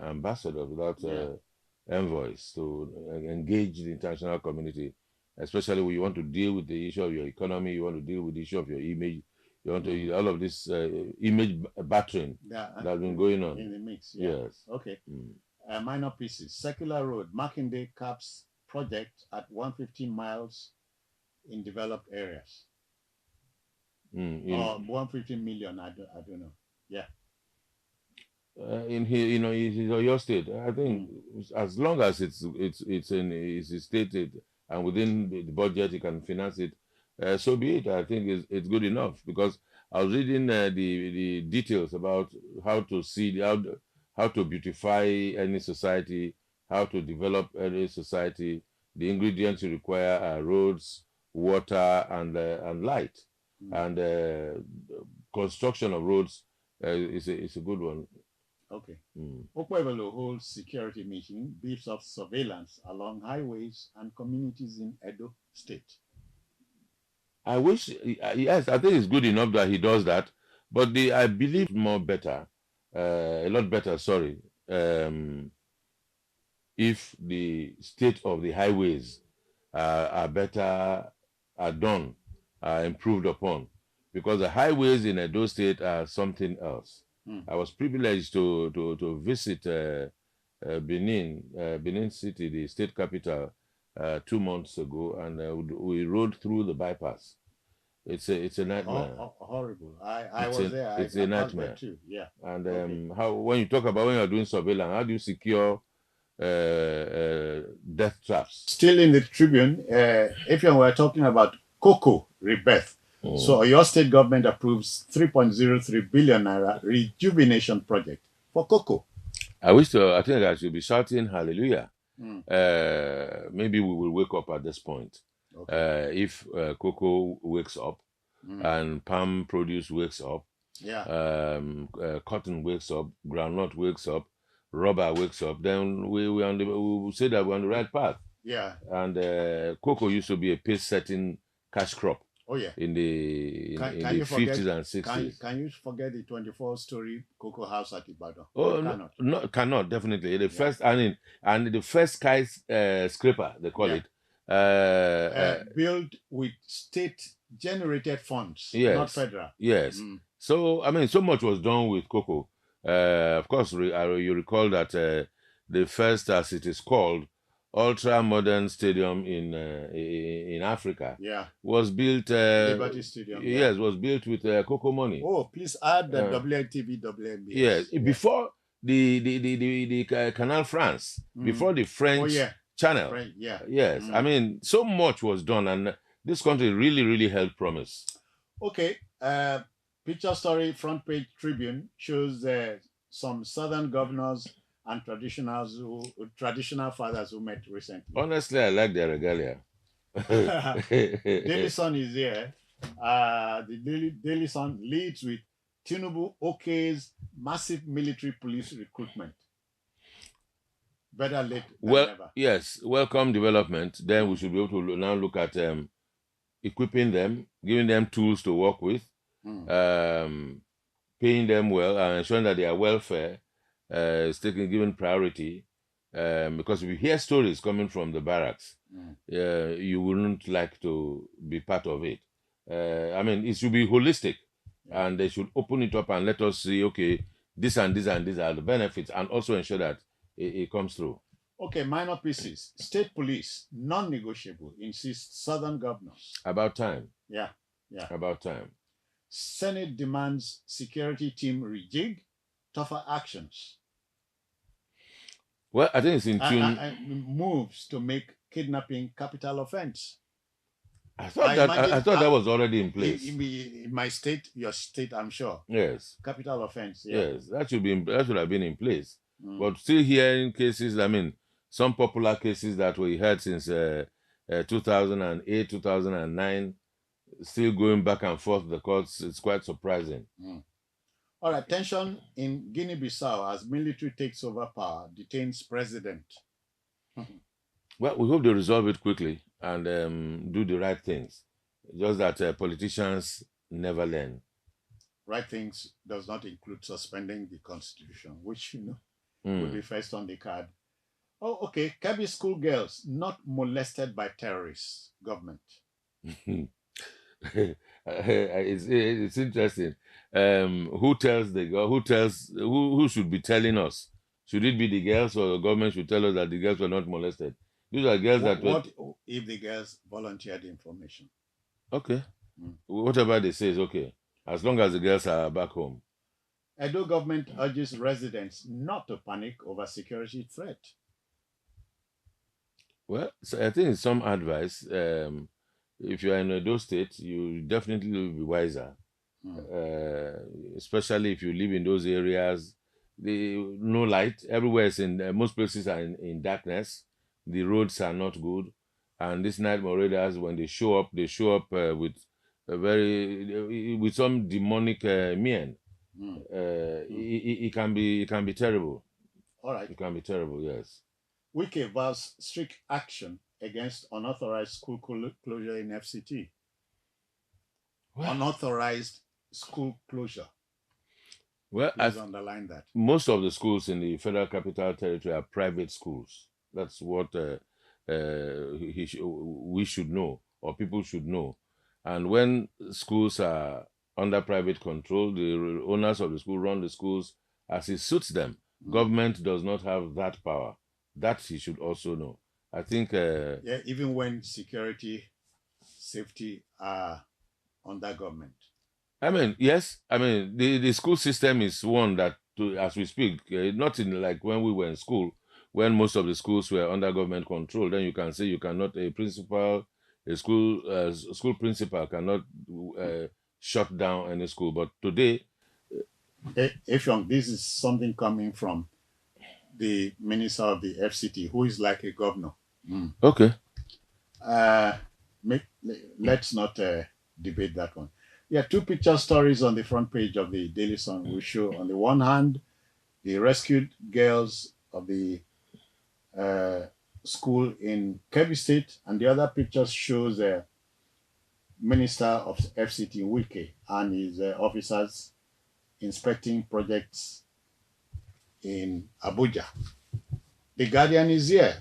ambassadors, without envoys to engage the international community, especially when you want to deal with the issue of your economy, you want to deal with the issue of your image, you want to all of this image battering that's been going on in the mix. Yes. Okay. Minor pieces. Circular Road, Makinde caps project at 115 miles in developed areas. Or 115 million. I don't know. Yeah. In here, it's your state. I think as long as it's stated and within the budget, you can finance it. So be it. I think it's good enough, because I was reading the details about how to see how to beautify any society, how to develop any society. The ingredients you require are roads, water, and light. And construction of roads is a good one. Okay. Okwebelo holds security meeting, beefs up surveillance along highways and communities in Edo State. I wish, yes, I think it's good enough that he does that, but I believe more better, a lot better, sorry, if the state of the highways are better, are done, are improved upon, because the highways in Edo State are something else. I was privileged to visit Benin City, the state capital, 2 months ago, and we rode through the bypass. It's a nightmare. Horrible. I was there. It's a nightmare too. Yeah. And Okay. how, when you talk about when you're doing surveillance, how do you secure death traps? Still in the Tribune, if you were talking about cocoa rebirth, so your state government approves 3.03 billion naira rejuvenation project for cocoa. I think I should be shouting hallelujah. Maybe we will wake up at this point. Okay. If cocoa wakes up and palm produce wakes up, cotton wakes up, groundnut wakes up, rubber wakes up, then we will say that we're on the right path. Yeah. And cocoa used to be a pace-setting cash crop. Oh yeah. In the 50s and 60s. Can you forget the 24-story cocoa house at Ibadan? Oh, cannot definitely. The first and the first skyscraper, they call it. Built with state-generated funds, yes, not federal. Yes. So I mean, so much was done with cocoa. Of course, you recall that the first, as it is called, ultra modern stadium in Africa was built Liberty Stadium. Yes, was built with cocoa money. Oh, please add the WNTV, WNBS. Yes, before the Canal France, before the French Channel. Yes, I mean, so much was done, and this country really held promise. Okay, picture story, front page Tribune shows some southern governors and traditional fathers who met recently. Honestly, I like their regalia. Daily Sun is here. The Daily Sun leads with Tinubu OK's massive military police recruitment. Better late than never. Yes, welcome development. Then we should be able to now look at equipping them, giving them tools to work with, paying them well, and ensuring that their welfare is given priority, because if you hear stories coming from the barracks, you wouldn't like to be part of it. I mean, it should be holistic, and they should open it up and let us see, okay, this and this and these are the benefits, and also ensure that it comes through. Okay, minor pieces. State police, non-negotiable, insists southern governors. About time. Yeah. About time. Senate demands security team rejig, tougher actions. Well, I think it's in tune. Moves to make kidnapping capital offense. I thought that was already in place. In my state, your state, I'm sure. Yes. Capital offense. Yeah. Yes, that should have been in place. But still hearing cases, I mean, some popular cases that we heard since 2008, 2009, still going back and forth the courts. It's quite surprising. All right, tension in Guinea-Bissau as military takes over power, detains president. Well, we hope they resolve it quickly and do the right things. Just that politicians never learn. Right things does not include suspending the constitution, which, would be first on the card. Oh, okay. Kebbi schoolgirls not molested by terrorists. Government. It's interesting. Who tells the girl? Who should be telling us? Should it be the girls, or the government should tell us that the girls were not molested? These are girls what if the girls volunteered information? Okay. Whatever they say is okay, as long as the girls are back home. Edo government urges residents not to panic over security threat. Well, so I think some advice. If you are in Edo State, you definitely will be wiser, especially if you live in those areas. No light everywhere. Is in most places are in darkness. The roads are not good, and these night marauders, when they show up with some demonic mien. it can be terrible. All right. It can be terrible, yes. Wike vows strict action against unauthorized school closure in FCT. Well, unauthorized school closure. Well, Please underline that. Most of the schools in the Federal Capital Territory are private schools. That's what we should know, or people should know. And when schools are under private control, the owners of the school run the schools as it suits them. Government does not have that power. That he should also know. I think... yeah, even when security, safety are under government. I mean, yes. I mean, the school system is one that, as we speak, not in like when we were in school, when most of the schools were under government control. Then you can say you cannot, a school principal cannot shut down any school. But today, Effiong, this is something coming from the minister of the FCT, who is like a governor. Okay. Let's not debate that one. Yeah, two picture stories on the front page of the Daily Sun will show, on the one hand, the rescued girls of the school in Kebbi State, and the other picture shows the Minister of FCT, Wike, and his officers inspecting projects in Abuja. The Guardian is here.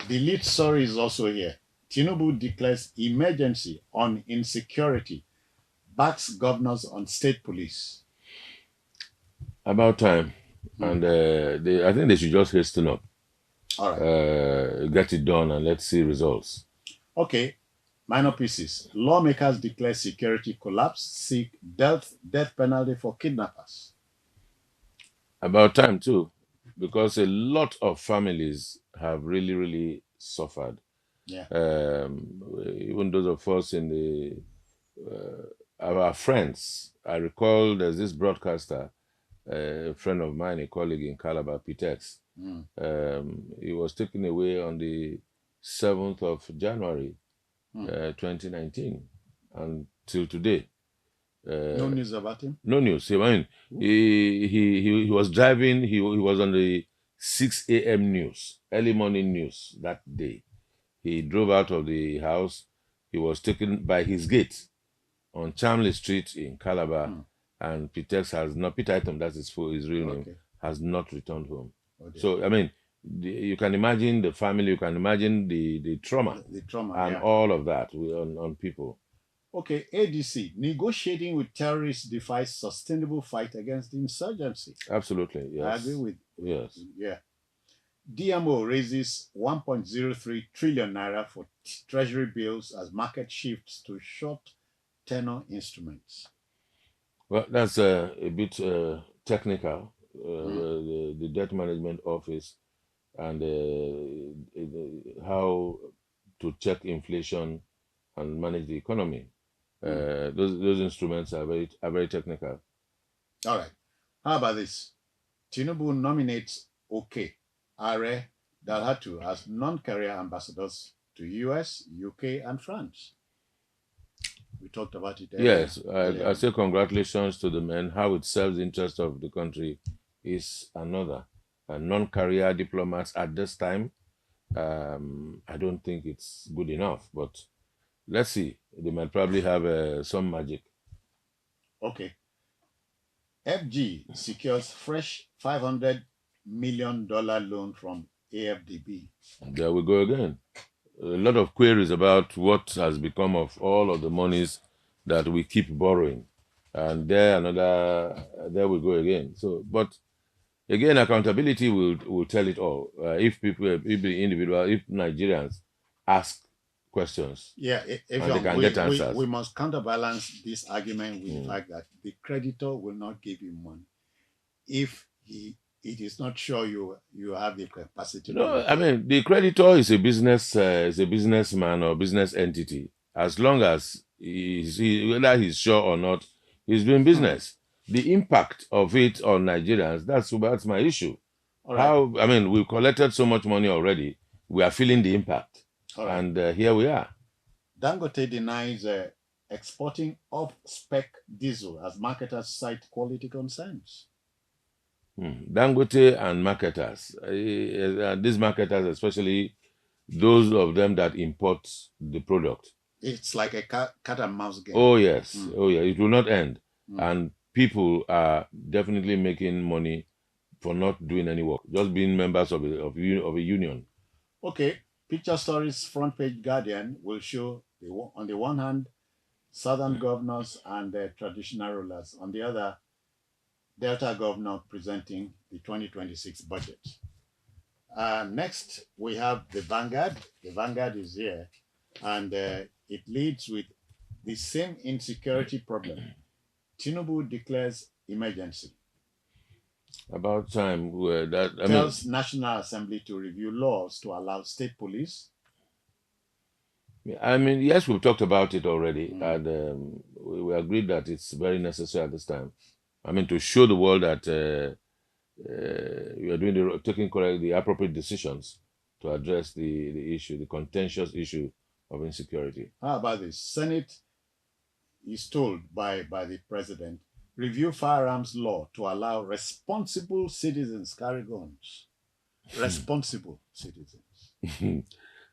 The lead story is also here. Tinubu declares emergency on insecurity, backs governors on state police. About time. And I think they should just hasten up. All right. Get it done and let's see results. Okay. Minor pieces. Lawmakers declare security collapse, seek death penalty for kidnappers. About time too, because a lot of families have really, really suffered. Yeah. Even those of us in the our friends. I recall there's this broadcaster, a friend of mine, a colleague in Calabar, Pitex. He was taken away on the 7th of January, 2019, and till today. No news about him? No news. I mean, he was driving. He was on the 6 a.m. news, early morning news that day. He drove out of the house. He was taken by his gate on Chamley Street in Calabar, and Peter Item, that's his real name, has not returned home. Okay. So, I mean, you can imagine the family, you can imagine the trauma, and all of that on people. Okay, ADC, negotiating with terrorists defies sustainable fight against insurgency. Absolutely, yes. I agree with. Yes. Yeah. DMO raises 1.03 trillion naira for treasury bills as market shifts to short tenor instruments. Well, that's a bit technical. The debt management office and how to check inflation and manage the economy. Those instruments are very technical. All right. How about this? Tinubu nominates Are Dalhatu as non-career ambassadors to US, UK, and France. We talked about it earlier. Yes, I say congratulations to the men. How it serves the interest of the country is another. Non-career diplomats at this time, I don't think it's good enough, but let's see. They might probably have some magic. Okay. FG secures fresh $500 million loan from AFDB. There we go again. A lot of queries about what has become of all of the monies that we keep borrowing. And there we go again. So, but again, accountability will tell it all. If Nigerians ask questions, if they can get answers. We must counterbalance this argument with the fact that the creditor will not give you money if it is not sure you have the capacity. No, I mean, the creditor is a businessman or business entity. As long as whether he's sure or not, he's doing business. The impact of it on Nigerians, that's my issue. Right. We've collected so much money already. We are feeling the impact. Right. And here we are. Dangote denies exporting off-spec diesel as marketers cite quality concerns. Dangote and marketers, these marketers, especially those of them that import the product. It's like a cat and mouse game. Oh yes, oh yeah, it will not end, and people are definitely making money for not doing any work, just being members of a union. Okay, Picture Stories front page Guardian will show on the one hand Southern governors and their traditional rulers, on the other Delta governor presenting the 2026 budget. Next, we have the Vanguard. The Vanguard is here, and it leads with the same insecurity problem. Tinubu declares emergency. About time Tells National Assembly to review laws to allow state police. I mean, yes, we've talked about it already, and we agreed that it's very necessary at this time. I mean, to show the world that we are taking the appropriate decisions to address the issue, the contentious issue of insecurity. How about this? Senate is told by the president, review firearms law to allow responsible citizens carry guns. Responsible citizens.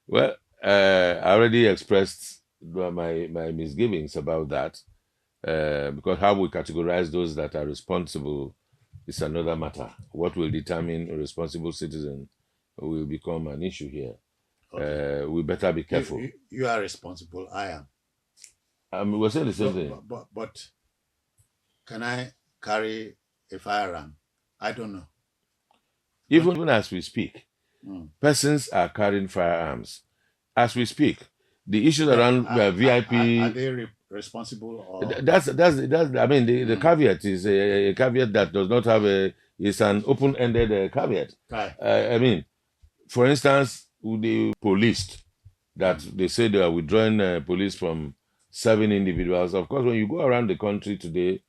Well, I already expressed my misgivings about that, because how we categorize those that are responsible is another matter. What will determine a responsible citizen will become an issue here. Okay. We better be careful. You are responsible. I am. We're saying the same thing. But can I carry a firearm? I don't know. Even as we speak, persons are carrying firearms. As we speak, the issues around VIP. Are they responsible? Or? That's. I mean, the caveat is a caveat that does not have it's an open-ended caveat. Right. I mean, for instance, the police that they say they are withdrawing police from 7 individuals. Of course, when you go around the country today,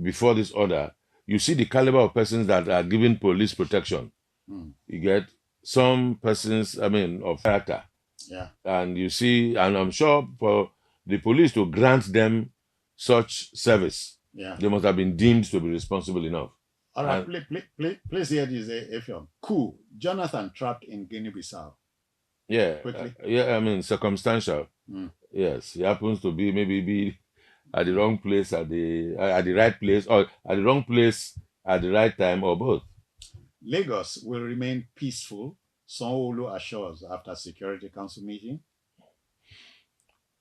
before this order, you see the caliber of persons that are giving police protection. You get some persons, I mean, of character. Yeah. And you see, and I'm sure for the police to grant them such service, they must have been deemed to be responsible enough. All right, please hear this, Effiong. Coup, Jonathan trapped in Guinea-Bissau. Yeah, Quickly. I mean, circumstantial. Yes, he happens to be at the wrong place at the right place, or at the wrong place at the right time, or both. Lagos will remain peaceful, Sanwo-Olu assures after Security Council meeting.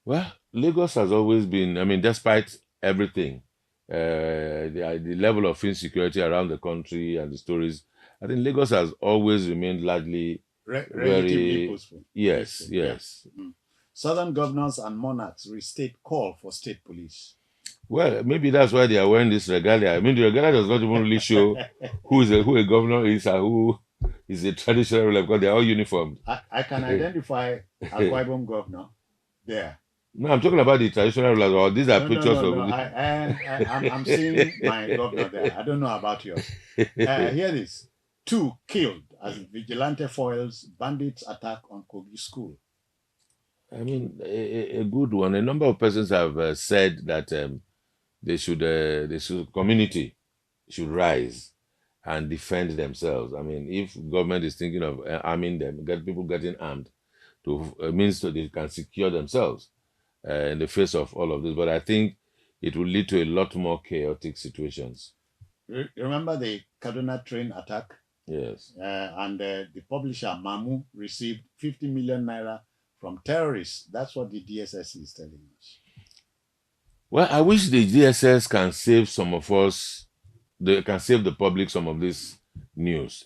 Well, Lagos has always been, I mean, despite everything, the level of insecurity around the country and the stories, I think Lagos has always remained largely relatively peaceful. Yes. Southern governors and monarchs restate call for state police. Well, maybe that's why they are wearing this regalia. I mean, the regalia does not even really show who a governor is and who is a traditional ruler, because they are all uniformed. I can identify Akwa Ibom governor there. No, I'm talking about the traditional rulers, or these are pictures of... I'm seeing my governor there. I don't know about yours. Hear this. 2 killed as vigilante foils bandits attack on Kogi school. I mean, a good one. A number of persons have said that the community should rise and defend themselves. I mean, if government is thinking of arming them, get people getting armed, means that they can secure themselves in the face of all of this. But I think it will lead to a lot more chaotic situations. Remember the Kaduna train attack? Yes. And the publisher Mamu received 50 million naira from terrorists. That's what the DSS is telling us. Well, I wish the DSS can save some of us, they can save the public some of this news.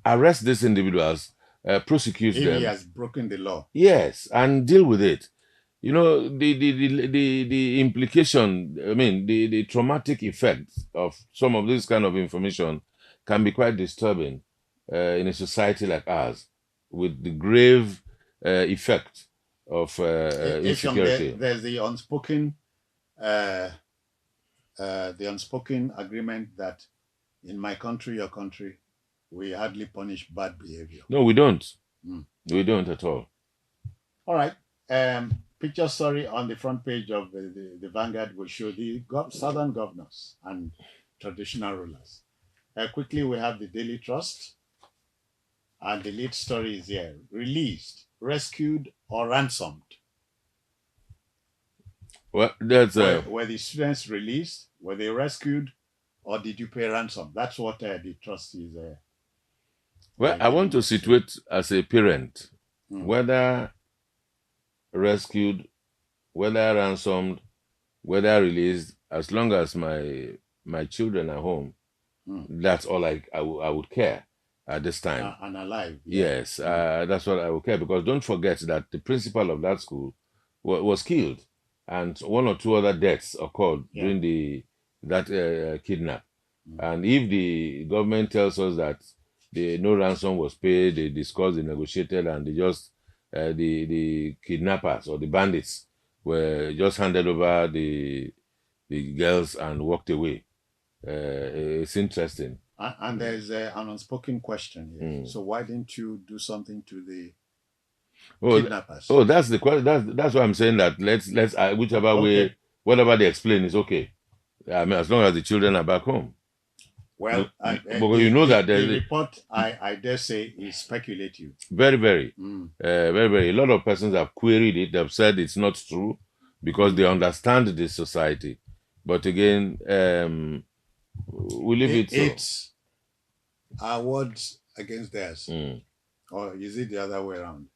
Arrest these individuals, prosecute them. He has broken the law. Yes, and deal with it. You know, the implication, I mean, the traumatic effect of some of this kind of information can be quite disturbing in a society like ours, with the grave effect of insecurity. There's the unspoken agreement that in my country, your country, we hardly punish bad behavior. No, we don't. We don't at all. All right. Picture story on the front page of the Vanguard will show the southern governors and traditional rulers. Quickly, we have the Daily Trust, and the lead story is here: released, rescued, or ransomed. Well, that's were the students released? Were they rescued, or did you pay ransom? That's what the trust is. well, I want to situate as a parent, whether rescued, whether ransomed, whether released, as long as my children are home, that's all I would care at this time. And alive. Yeah. Yes, that's what I would care, because don't forget that the principal of that school was killed, and one or two other deaths occurred during that kidnap. And if the government tells us that no ransom was paid, they discussed, they negotiated, and they just the kidnappers or the bandits were just handed over the girls and walked away. It's interesting. And there's an unspoken question here. So why didn't you do something to the kidnappers? Oh, that's the question. That's why I'm saying that let's whichever way, whatever they explain is okay. I mean, as long as the children are back home. Well, because you know that the report, I dare say, is speculative. Very, very, very, very. A lot of persons have queried it. They've said it's not true because they understand this society. But again, we leave it. It's our words against theirs, or is it the other way around?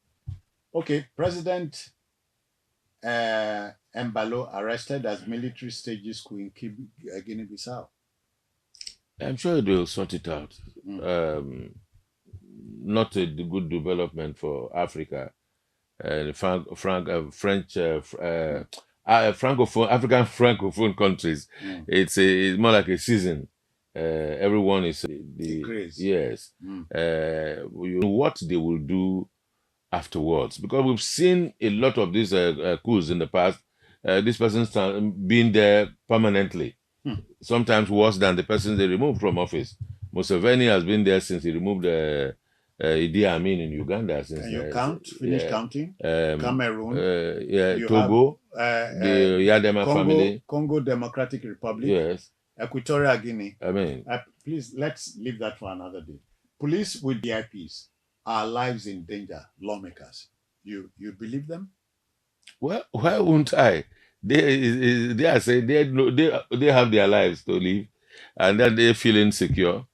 Okay, President Mbalo arrested as military stages coup in Guinea-Bissau. I'm sure they'll sort it out. Not a good development for Africa. French, African francophone countries. It's more like a season. Everyone is yes. You know what they will do afterwards, because we've seen a lot of these coups in the past. This person's been there permanently. Sometimes worse than the person they removed from office. Museveni has been there since he removed Idi Amin in Uganda. Since, can you finish counting? Cameroon, Togo, the Yadema family, Congo Democratic Republic, yes, Equatorial Guinea. I mean, please, let's leave that for another day. Police with DIPs, our lives in danger. Lawmakers, you believe them? Well, why won't I? They are saying they have their lives to live, and then they feel insecure,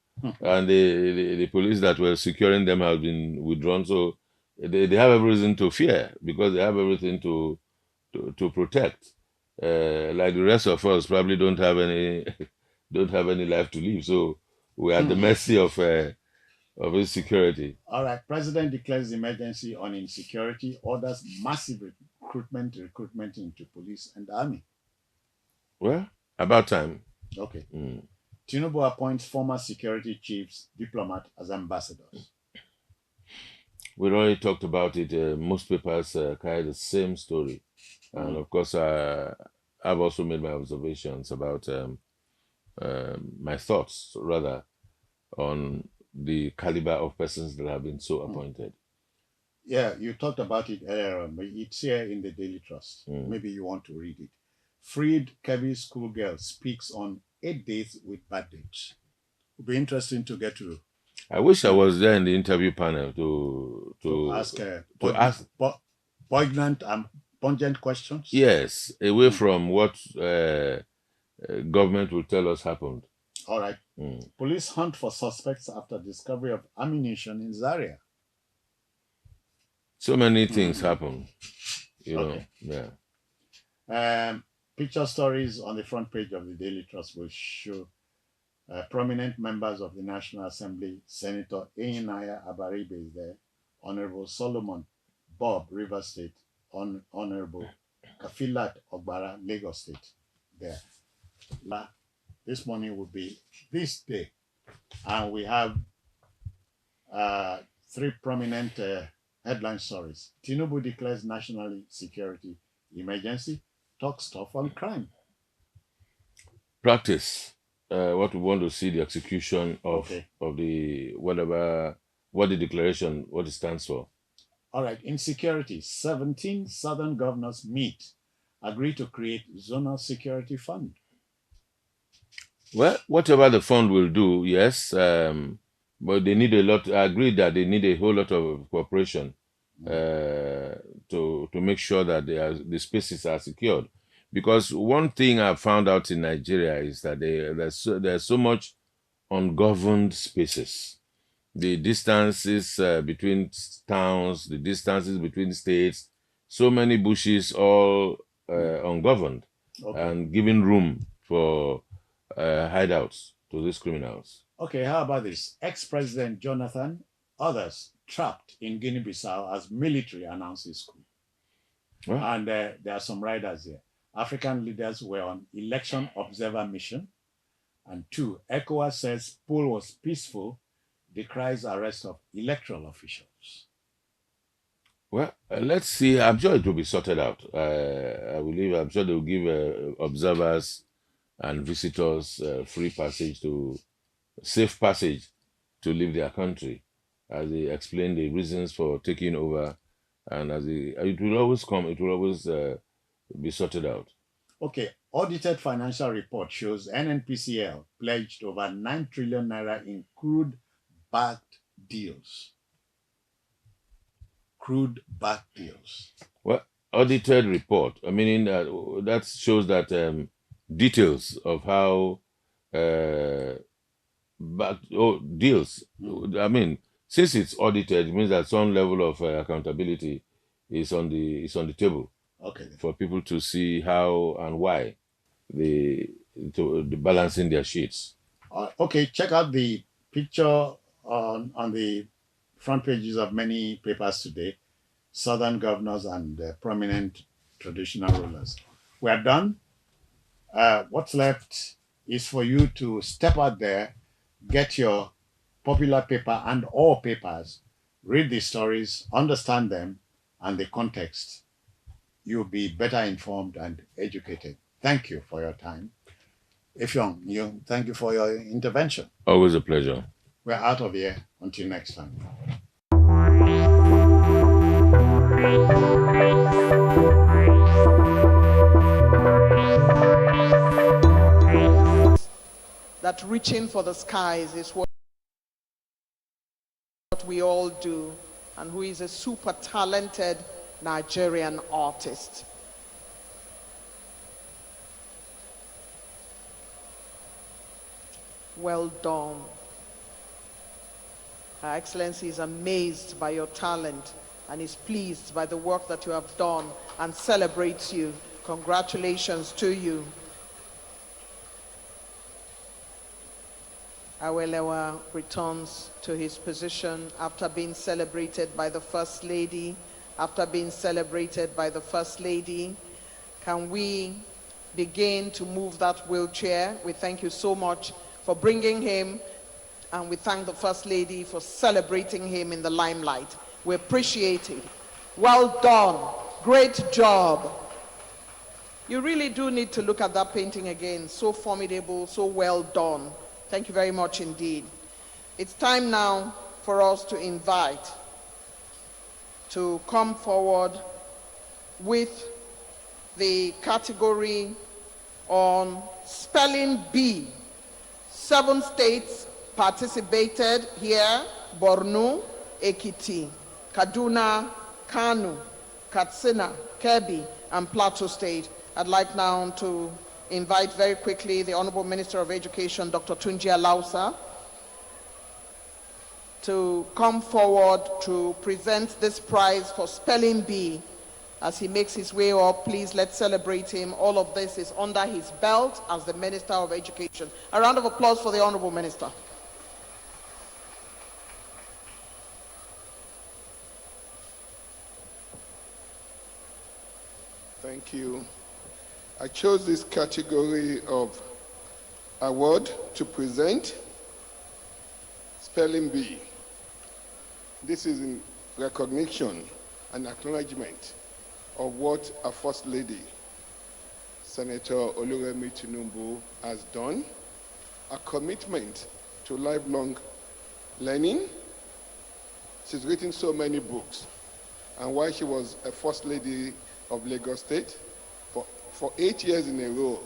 and the police that were securing them have been withdrawn, so they have every reason to fear, because they have everything to protect. Like the rest of us probably don't have any life to live, so we are at the mercy of insecurity. All right, President declares emergency on insecurity, orders massive recruitment into police and army. Well, about time. Okay. Tinubu appoints former security chiefs, diplomat as ambassadors. We already talked about it. Most papers carry the same story. And of course, I've also made my observations about my thoughts, rather, on the caliber of persons that have been so appointed. Yeah, you talked about it earlier on, but it's here in the Daily Trust. Maybe you want to read it. Freed Kebbi schoolgirl speaks on 8 days with bad dates. It would be interesting to get to. I wish I was there in the interview panel to ask poignant and pungent questions. Yes, away from what government will tell us happened. All right. Police hunt for suspects after discovery of ammunition in Zaria. So many things happen, you know. Yeah. Picture stories on the front page of the Daily Trust will show prominent members of the National Assembly. Senator Eyinaya Abaribe is there. Honorable Solomon Bob, Rivers State. Honorable Kafilat Ogbara, Lagos State. There. This morning will be this day. And we have 3 prominent headline stories. Tinubu declares national security emergency, talks tough on crime. Practice what we want to see, the execution of the what the declaration, what it stands for. All right, insecurity. 17 southern governors meet, agree to create zonal security fund. Well, whatever the fund will do, yes, but they need a lot. I agree that they need a whole lot of cooperation to make sure that the spaces are secured. Because one thing I've found out in Nigeria is that there's so much ungoverned spaces. The distances between towns, the distances between states, so many bushes, all ungoverned, and giving room for hideouts to these criminals. Okay, how about this? Ex-President Jonathan, others trapped in Guinea-Bissau as military announces coup. Well, And there are some riders here. African leaders were on election observer mission. And 2, ECOWAS says poll was peaceful, decries arrest of electoral officials. well, let's see. I'm sure it will be sorted out. I'm sure they'll give observers and visitors free passage safe passage to leave their country, as they explain the reasons for taking over, and it will always be sorted out. Okay, audited financial report shows NNPCL pledged over 9 trillion naira in crude-backed deals. Crude-backed deals. Well, audited report, meaning that shows that details of how deals. I mean, since it's audited, it means that some level of accountability is on the table. Okay. For people to see how and why the balancing their sheets. Okay, check out the picture on the front pages of many papers today. Southern governors and prominent traditional rulers. We are done. What's left is for you to step out there, get your popular paper and all papers, read the stories, understand them and the context. You'll be better informed and educated. Thank you for your time. Ifyong, thank you for your intervention. Always a pleasure. We're out of here. Until next time. That reaching for the skies is what we all do, and who is a super talented Nigerian artist. Well done. Her Excellency is amazed by your talent and is pleased by the work that you have done and celebrates you. Congratulations to you. Awelewa returns to his position after being celebrated by the First Lady. After being celebrated by the First Lady, can we begin to move that wheelchair? We thank you so much for bringing him, and we thank the First Lady for celebrating him in the limelight. We appreciate it. Well done. Great job. You really do need to look at that painting again. So formidable, so well done. Thank you very much indeed. It's time now for us to invite to come forward with the category on spelling bee. 7 states participated here: Borno, Ekiti, Kaduna, Kano, Katsina, Kebbi, and Plateau State. I'd like now to invite very quickly the Honorable Minister of Education, Dr. Tunji Alausa, to come forward to present this prize for spelling bee. As he makes his way up, please let's celebrate him. All of this is under his belt as the Minister of Education. A round of applause for the Honorable Minister. Thank you. I chose this category of award to present Spelling Bee. This is in recognition and acknowledgement of what our First Lady, Senator Oluremi Tinubu, has done, a commitment to lifelong learning. She's written so many books. And while she was a First Lady of Lagos State, for 8 years in a row,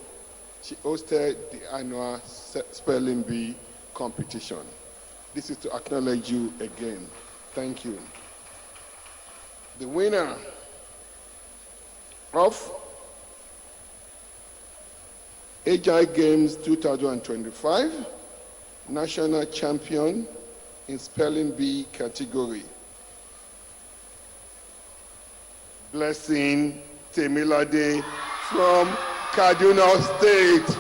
she hosted the annual Spelling Bee competition. This is to acknowledge you again. Thank you. The winner of Agile Games 2025, National Champion in Spelling Bee category, Blessing Temilade from Kaduna State.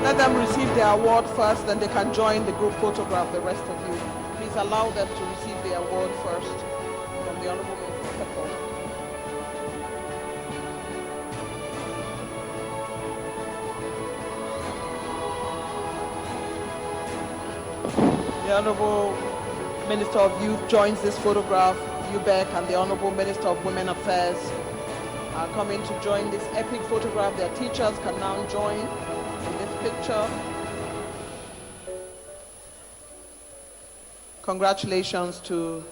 Let them receive their award first, then they can join the group photograph, the rest of you. Please allow them to receive the award first from the Honorable Minister. The Honorable Minister of Youth joins this photograph. UBEC and the Honorable Minister of Women Affairs are coming to join this epic photograph. Their teachers can now join in this picture. Congratulations to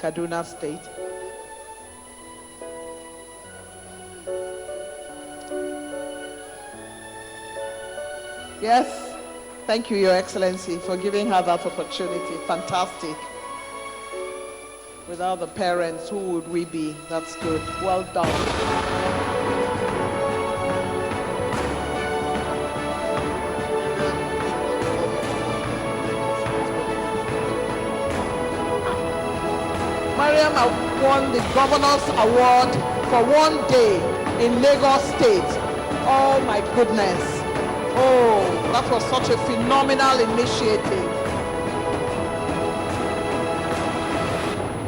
Kaduna State. Yes, thank you, Your Excellency, for giving her that opportunity. Fantastic. Without the parents, who would we be? That's good. Well done. Mariam won the Governor's Award for one day in Lagos State. Oh my goodness. Oh, that was such a phenomenal initiative.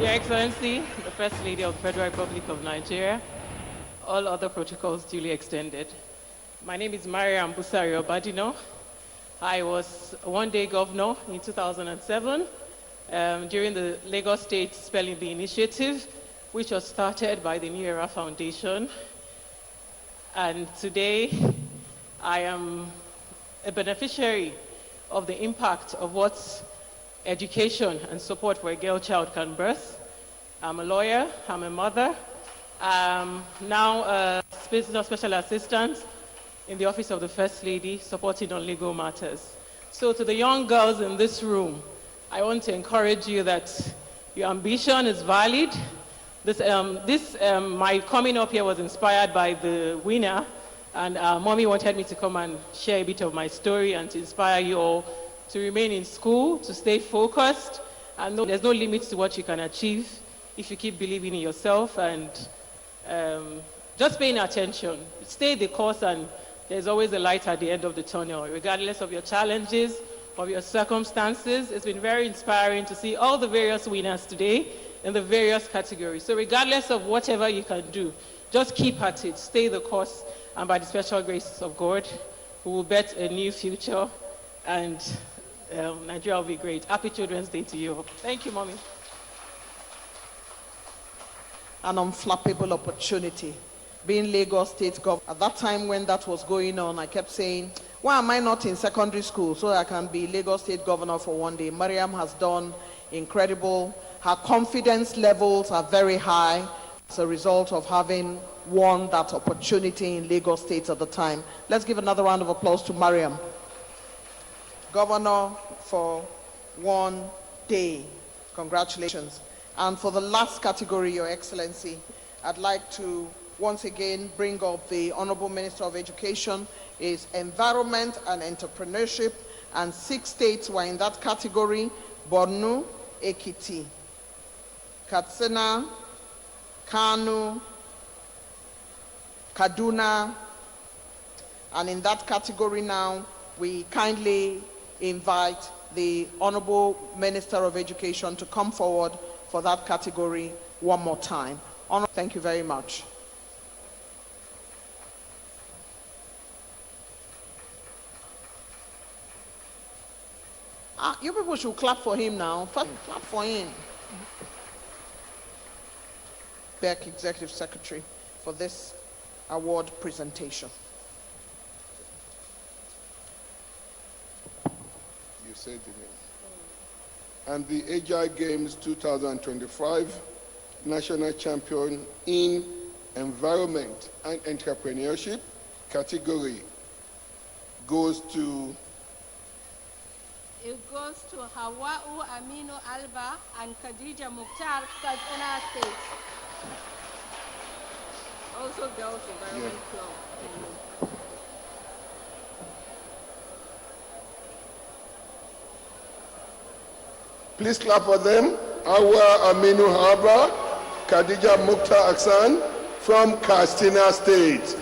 Your Excellency, the First Lady of the Federal Republic of Nigeria, all other protocols duly extended. My name is Mariam Busari Obadino. I was a one-day governor in 2007 during the Lagos State Spelling Bee Initiative, which was started by the New Era Foundation. And today, I am a beneficiary of the impact of what education and support for a girl child can birth. I'm a lawyer, I'm a mother, I'm now a special assistant in the Office of the First Lady, supporting on legal matters. So to the young girls in this room, I want to encourage you that your ambition is valid. My coming up here was inspired by the winner, and Mommy wanted me to come and share a bit of my story and to inspire you all to remain in school, to stay focused, and there's no limit to what you can achieve if you keep believing in yourself and just paying attention. Stay the course, and there's always a light at the end of the tunnel, regardless of your challenges, of your circumstances. It's been very inspiring to see all the various winners today in the various categories. So regardless of whatever you can do, just keep at it, stay the course, and by the special grace of God, we will bet a new future, and Nigeria will be great. Happy Children's Day to you. Thank you, Mommy. An unflappable opportunity. Being Lagos State Governor, at that time when that was going on, I kept saying, why am I not in secondary school so I can be Lagos State Governor for one day? Mariam has done incredible. Her confidence levels are very high as a result of having won that opportunity in Lagos State at the time. Let's give another round of applause to Mariam. Governor for one day. Congratulations. And for the last category, Your Excellency, I'd like to once again bring up the Honorable Minister of Education is Environment and Entrepreneurship, and 6 states were in that category: Borno, Ekiti, Katsina, Kano, Kaduna. And in that category now, we kindly invite the Honorable Minister of Education to come forward for that category one more time. Thank you very much. You people should clap for him now. First, clap for him. Beck, Executive Secretary, for this award presentation. You said the name. And the Agile Games 2025 National Champion in Environment and Entrepreneurship category goes to... It goes to Hawa'u Aminu Alba and Khadija Mukhtar, Katsina State. Also Girls Environment Club. Please clap for them. Hawa Aminu Alba, Khadija Mukhtar Aksan from Katsina State.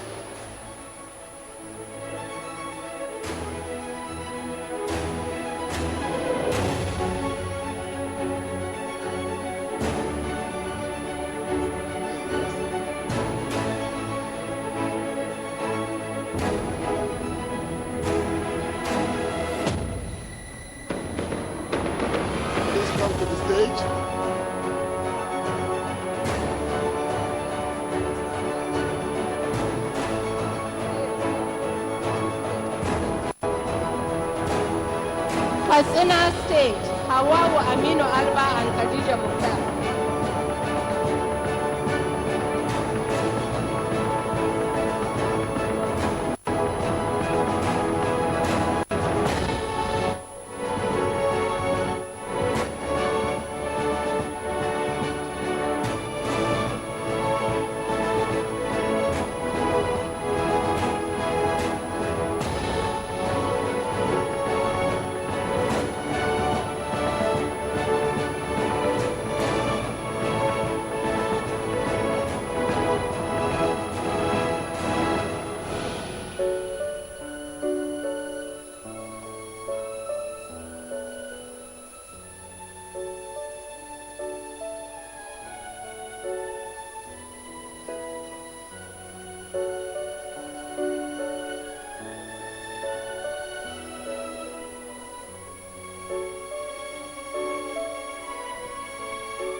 Katsina State, Hawa'u Aminu Alba and Khadija Mukhtar.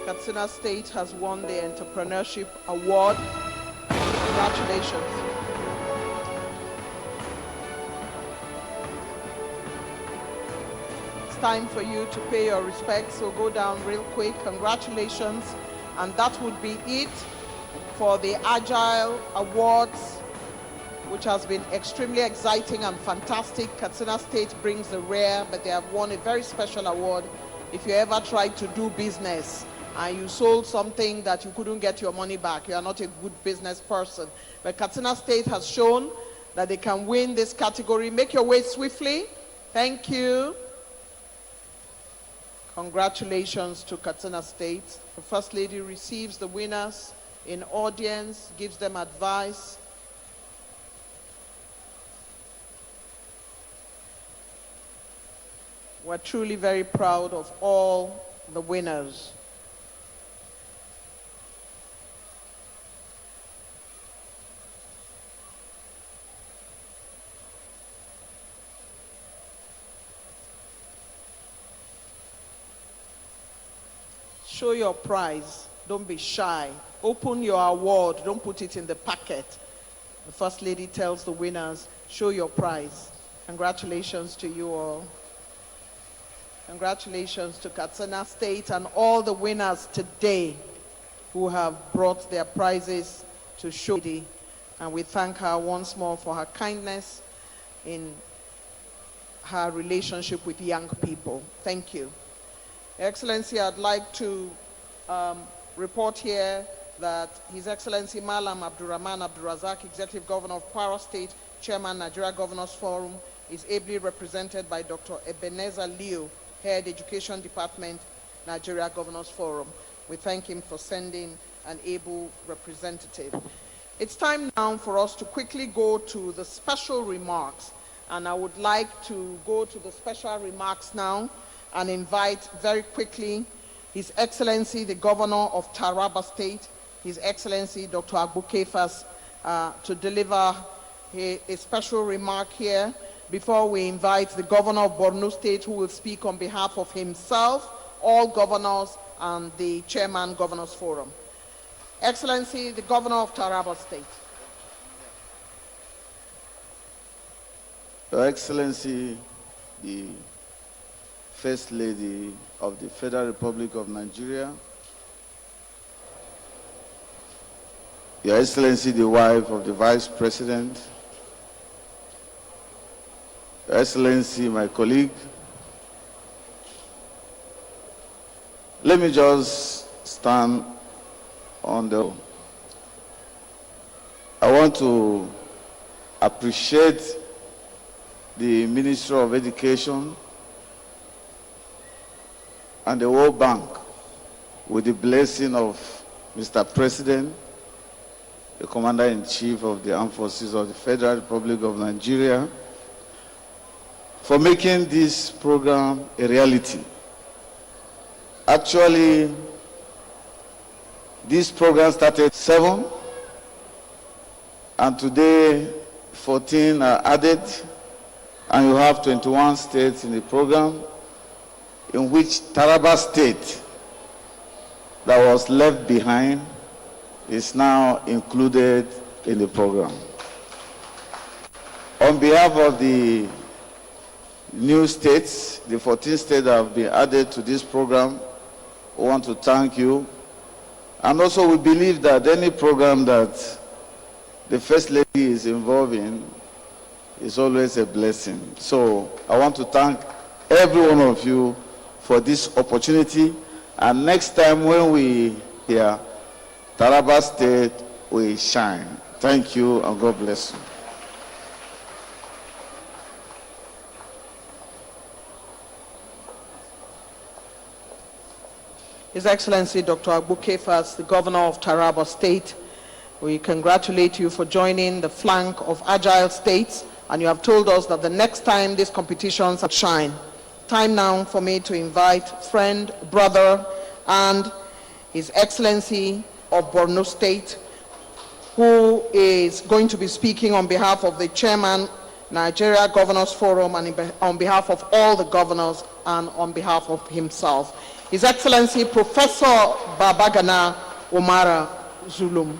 Katsina State has won the Entrepreneurship Award. Congratulations. It's time for you to pay your respects, so go down real quick. Congratulations. And that would be it for the Agile Awards, which has been extremely exciting and fantastic. Katsina State brings the rare, but they have won a very special award. If you ever tried to do business and you sold something that you couldn't get your money back, you are not a good business person. But Katsina State has shown that they can win this category. Make your way swiftly. Thank you. Congratulations to Katsina State. The First Lady receives the winners in audience, gives them advice. We're truly very proud of all the winners. Show your prize. Don't be shy. Open your award. Don't put it in the packet. The First Lady tells the winners, show your prize. Congratulations to you all. Congratulations to Katsina State and all the winners today who have brought their prizes to show. And we thank her once more for her kindness in her relationship with young people. Thank you. Excellency, I'd like to report here that His Excellency Malam Abdurrahman Abdurazak, Executive Governor of Kwara State, Chairman, Nigeria Governors Forum, is ably represented by Dr. Ebenezer Leo, Head Education Department, Nigeria Governors Forum. We thank him for sending an able representative. It's time now for us to quickly go to the special remarks. And I would like to go to the special remarks now and invite very quickly His Excellency, the Governor of Taraba State, His Excellency Dr. Agbu Kefas, to deliver a special remark here before we invite the Governor of Borno State, who will speak on behalf of himself, all governors, and the Chairman Governors Forum. Excellency, the Governor of Taraba State. Your Excellency, the First Lady of the Federal Republic of Nigeria, Your Excellency, the wife of the Vice President, Your Excellency, my colleague, let me just stand on the... I want to appreciate the Ministry of Education and the World Bank, with the blessing of Mr. President, the Commander-in-Chief of the Armed Forces of the Federal Republic of Nigeria, for making this program a reality. Actually, this program started 7, and today 14 are added, and you have 21 states in the program, in which Taraba State, that was left behind, is now included in the program. On behalf of the new states, the 14 states that have been added to this program, we want to thank you. And also we believe that any program that the First Lady is involved in is always a blessing. So I want to thank every one of you for this opportunity. And next time when we hear Taraba State will shine. Thank you and God bless you. His Excellency Dr. Agbu Kefas, the Governor of Taraba State, we congratulate you for joining the flank of agile states, and you have told us that the next time these competitions will shine. Time now for me to invite friend, brother, and His Excellency of Borno State, who is going to be speaking on behalf of the Chairman, Nigeria Governors Forum, and on behalf of all the governors and on behalf of himself. His Excellency Professor Babagana Omara Zulum.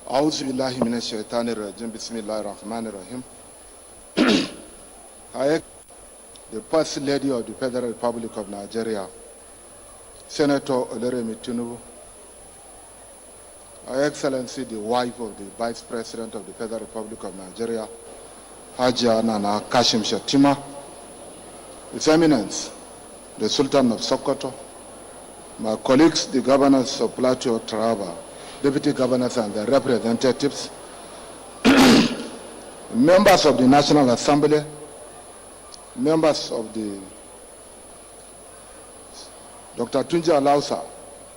أعوذ بالله من الشيطان الرجيم بسم الله الرحمن الرحيم. The First Lady of the Federal Republic of Nigeria, Senator Oloremi Tinubu, Her Excellency, the wife of the Vice President of the Federal Republic of Nigeria, Hajia Nana Kashim Shettima, His Eminence, the Sultan of Sokoto, my colleagues, the governors of Plateau, Taraba, deputy governors and their representatives, members of the National Assembly, members of the Dr. Tunji Alausa,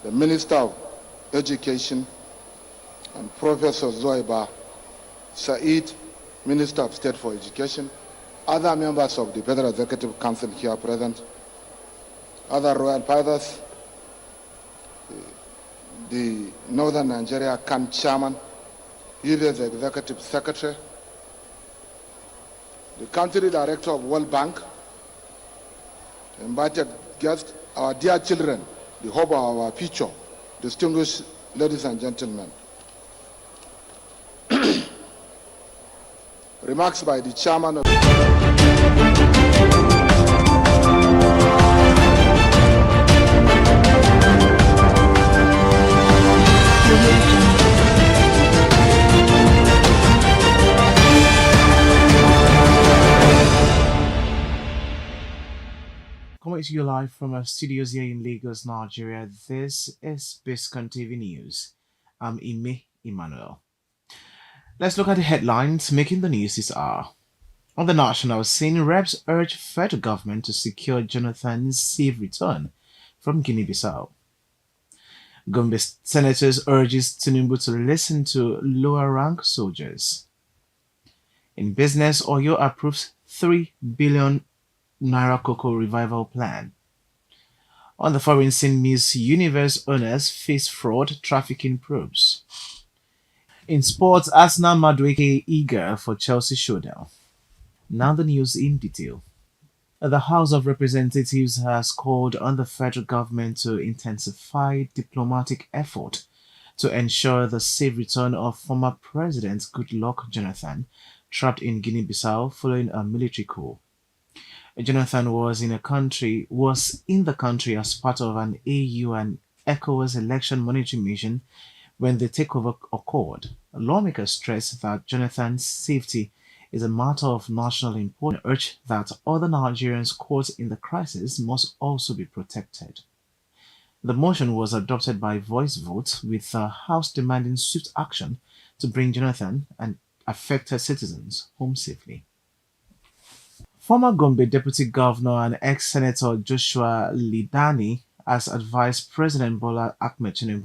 the Minister of Education, and Professor Zoiba Said, Minister of State for Education, other members of the Federal Executive Council here present, other royal fathers, the Northern Nigeria CAN Chairman, UV's Executive Secretary, the Country Director of World Bank, invited guests, our dear children, the hope of our future, distinguished ladies and gentlemen. Remarks by the Chairman of coming to you live from our studios here in Lagos, Nigeria. This is Biscon TV News. I'm Ime Emmanuel. Let's look at the headlines making the news this hour. On the national scene, reps urge federal government to secure Jonathan's safe return from Guinea-Bissau. Gombe senators urges Tinubu to listen to lower-rank soldiers. In business, Oyo approves 3 billion Naira Cocoa Revival Plan. On the foreign scene, Miss Universe owners face fraud trafficking probes. In sports, Arsenal Madueke eager for Chelsea showdown. Now the news in detail. The House of Representatives has called on the federal government to intensify diplomatic effort to ensure the safe return of former President Goodluck Jonathan, trapped in Guinea-Bissau following a military coup. Jonathan was in the country as part of an AU and ECOWAS election monitoring mission when the takeover occurred. Lawmakers stressed that Jonathan's safety is a matter of national importance and urged that other Nigerians caught in the crisis must also be protected. The motion was adopted by voice vote, with the House demanding swift action to bring Jonathan and affected citizens home safely. Former Gombe Deputy Governor and ex-Senator Joshua Lidani has advised President Bola Ahmed Tinubu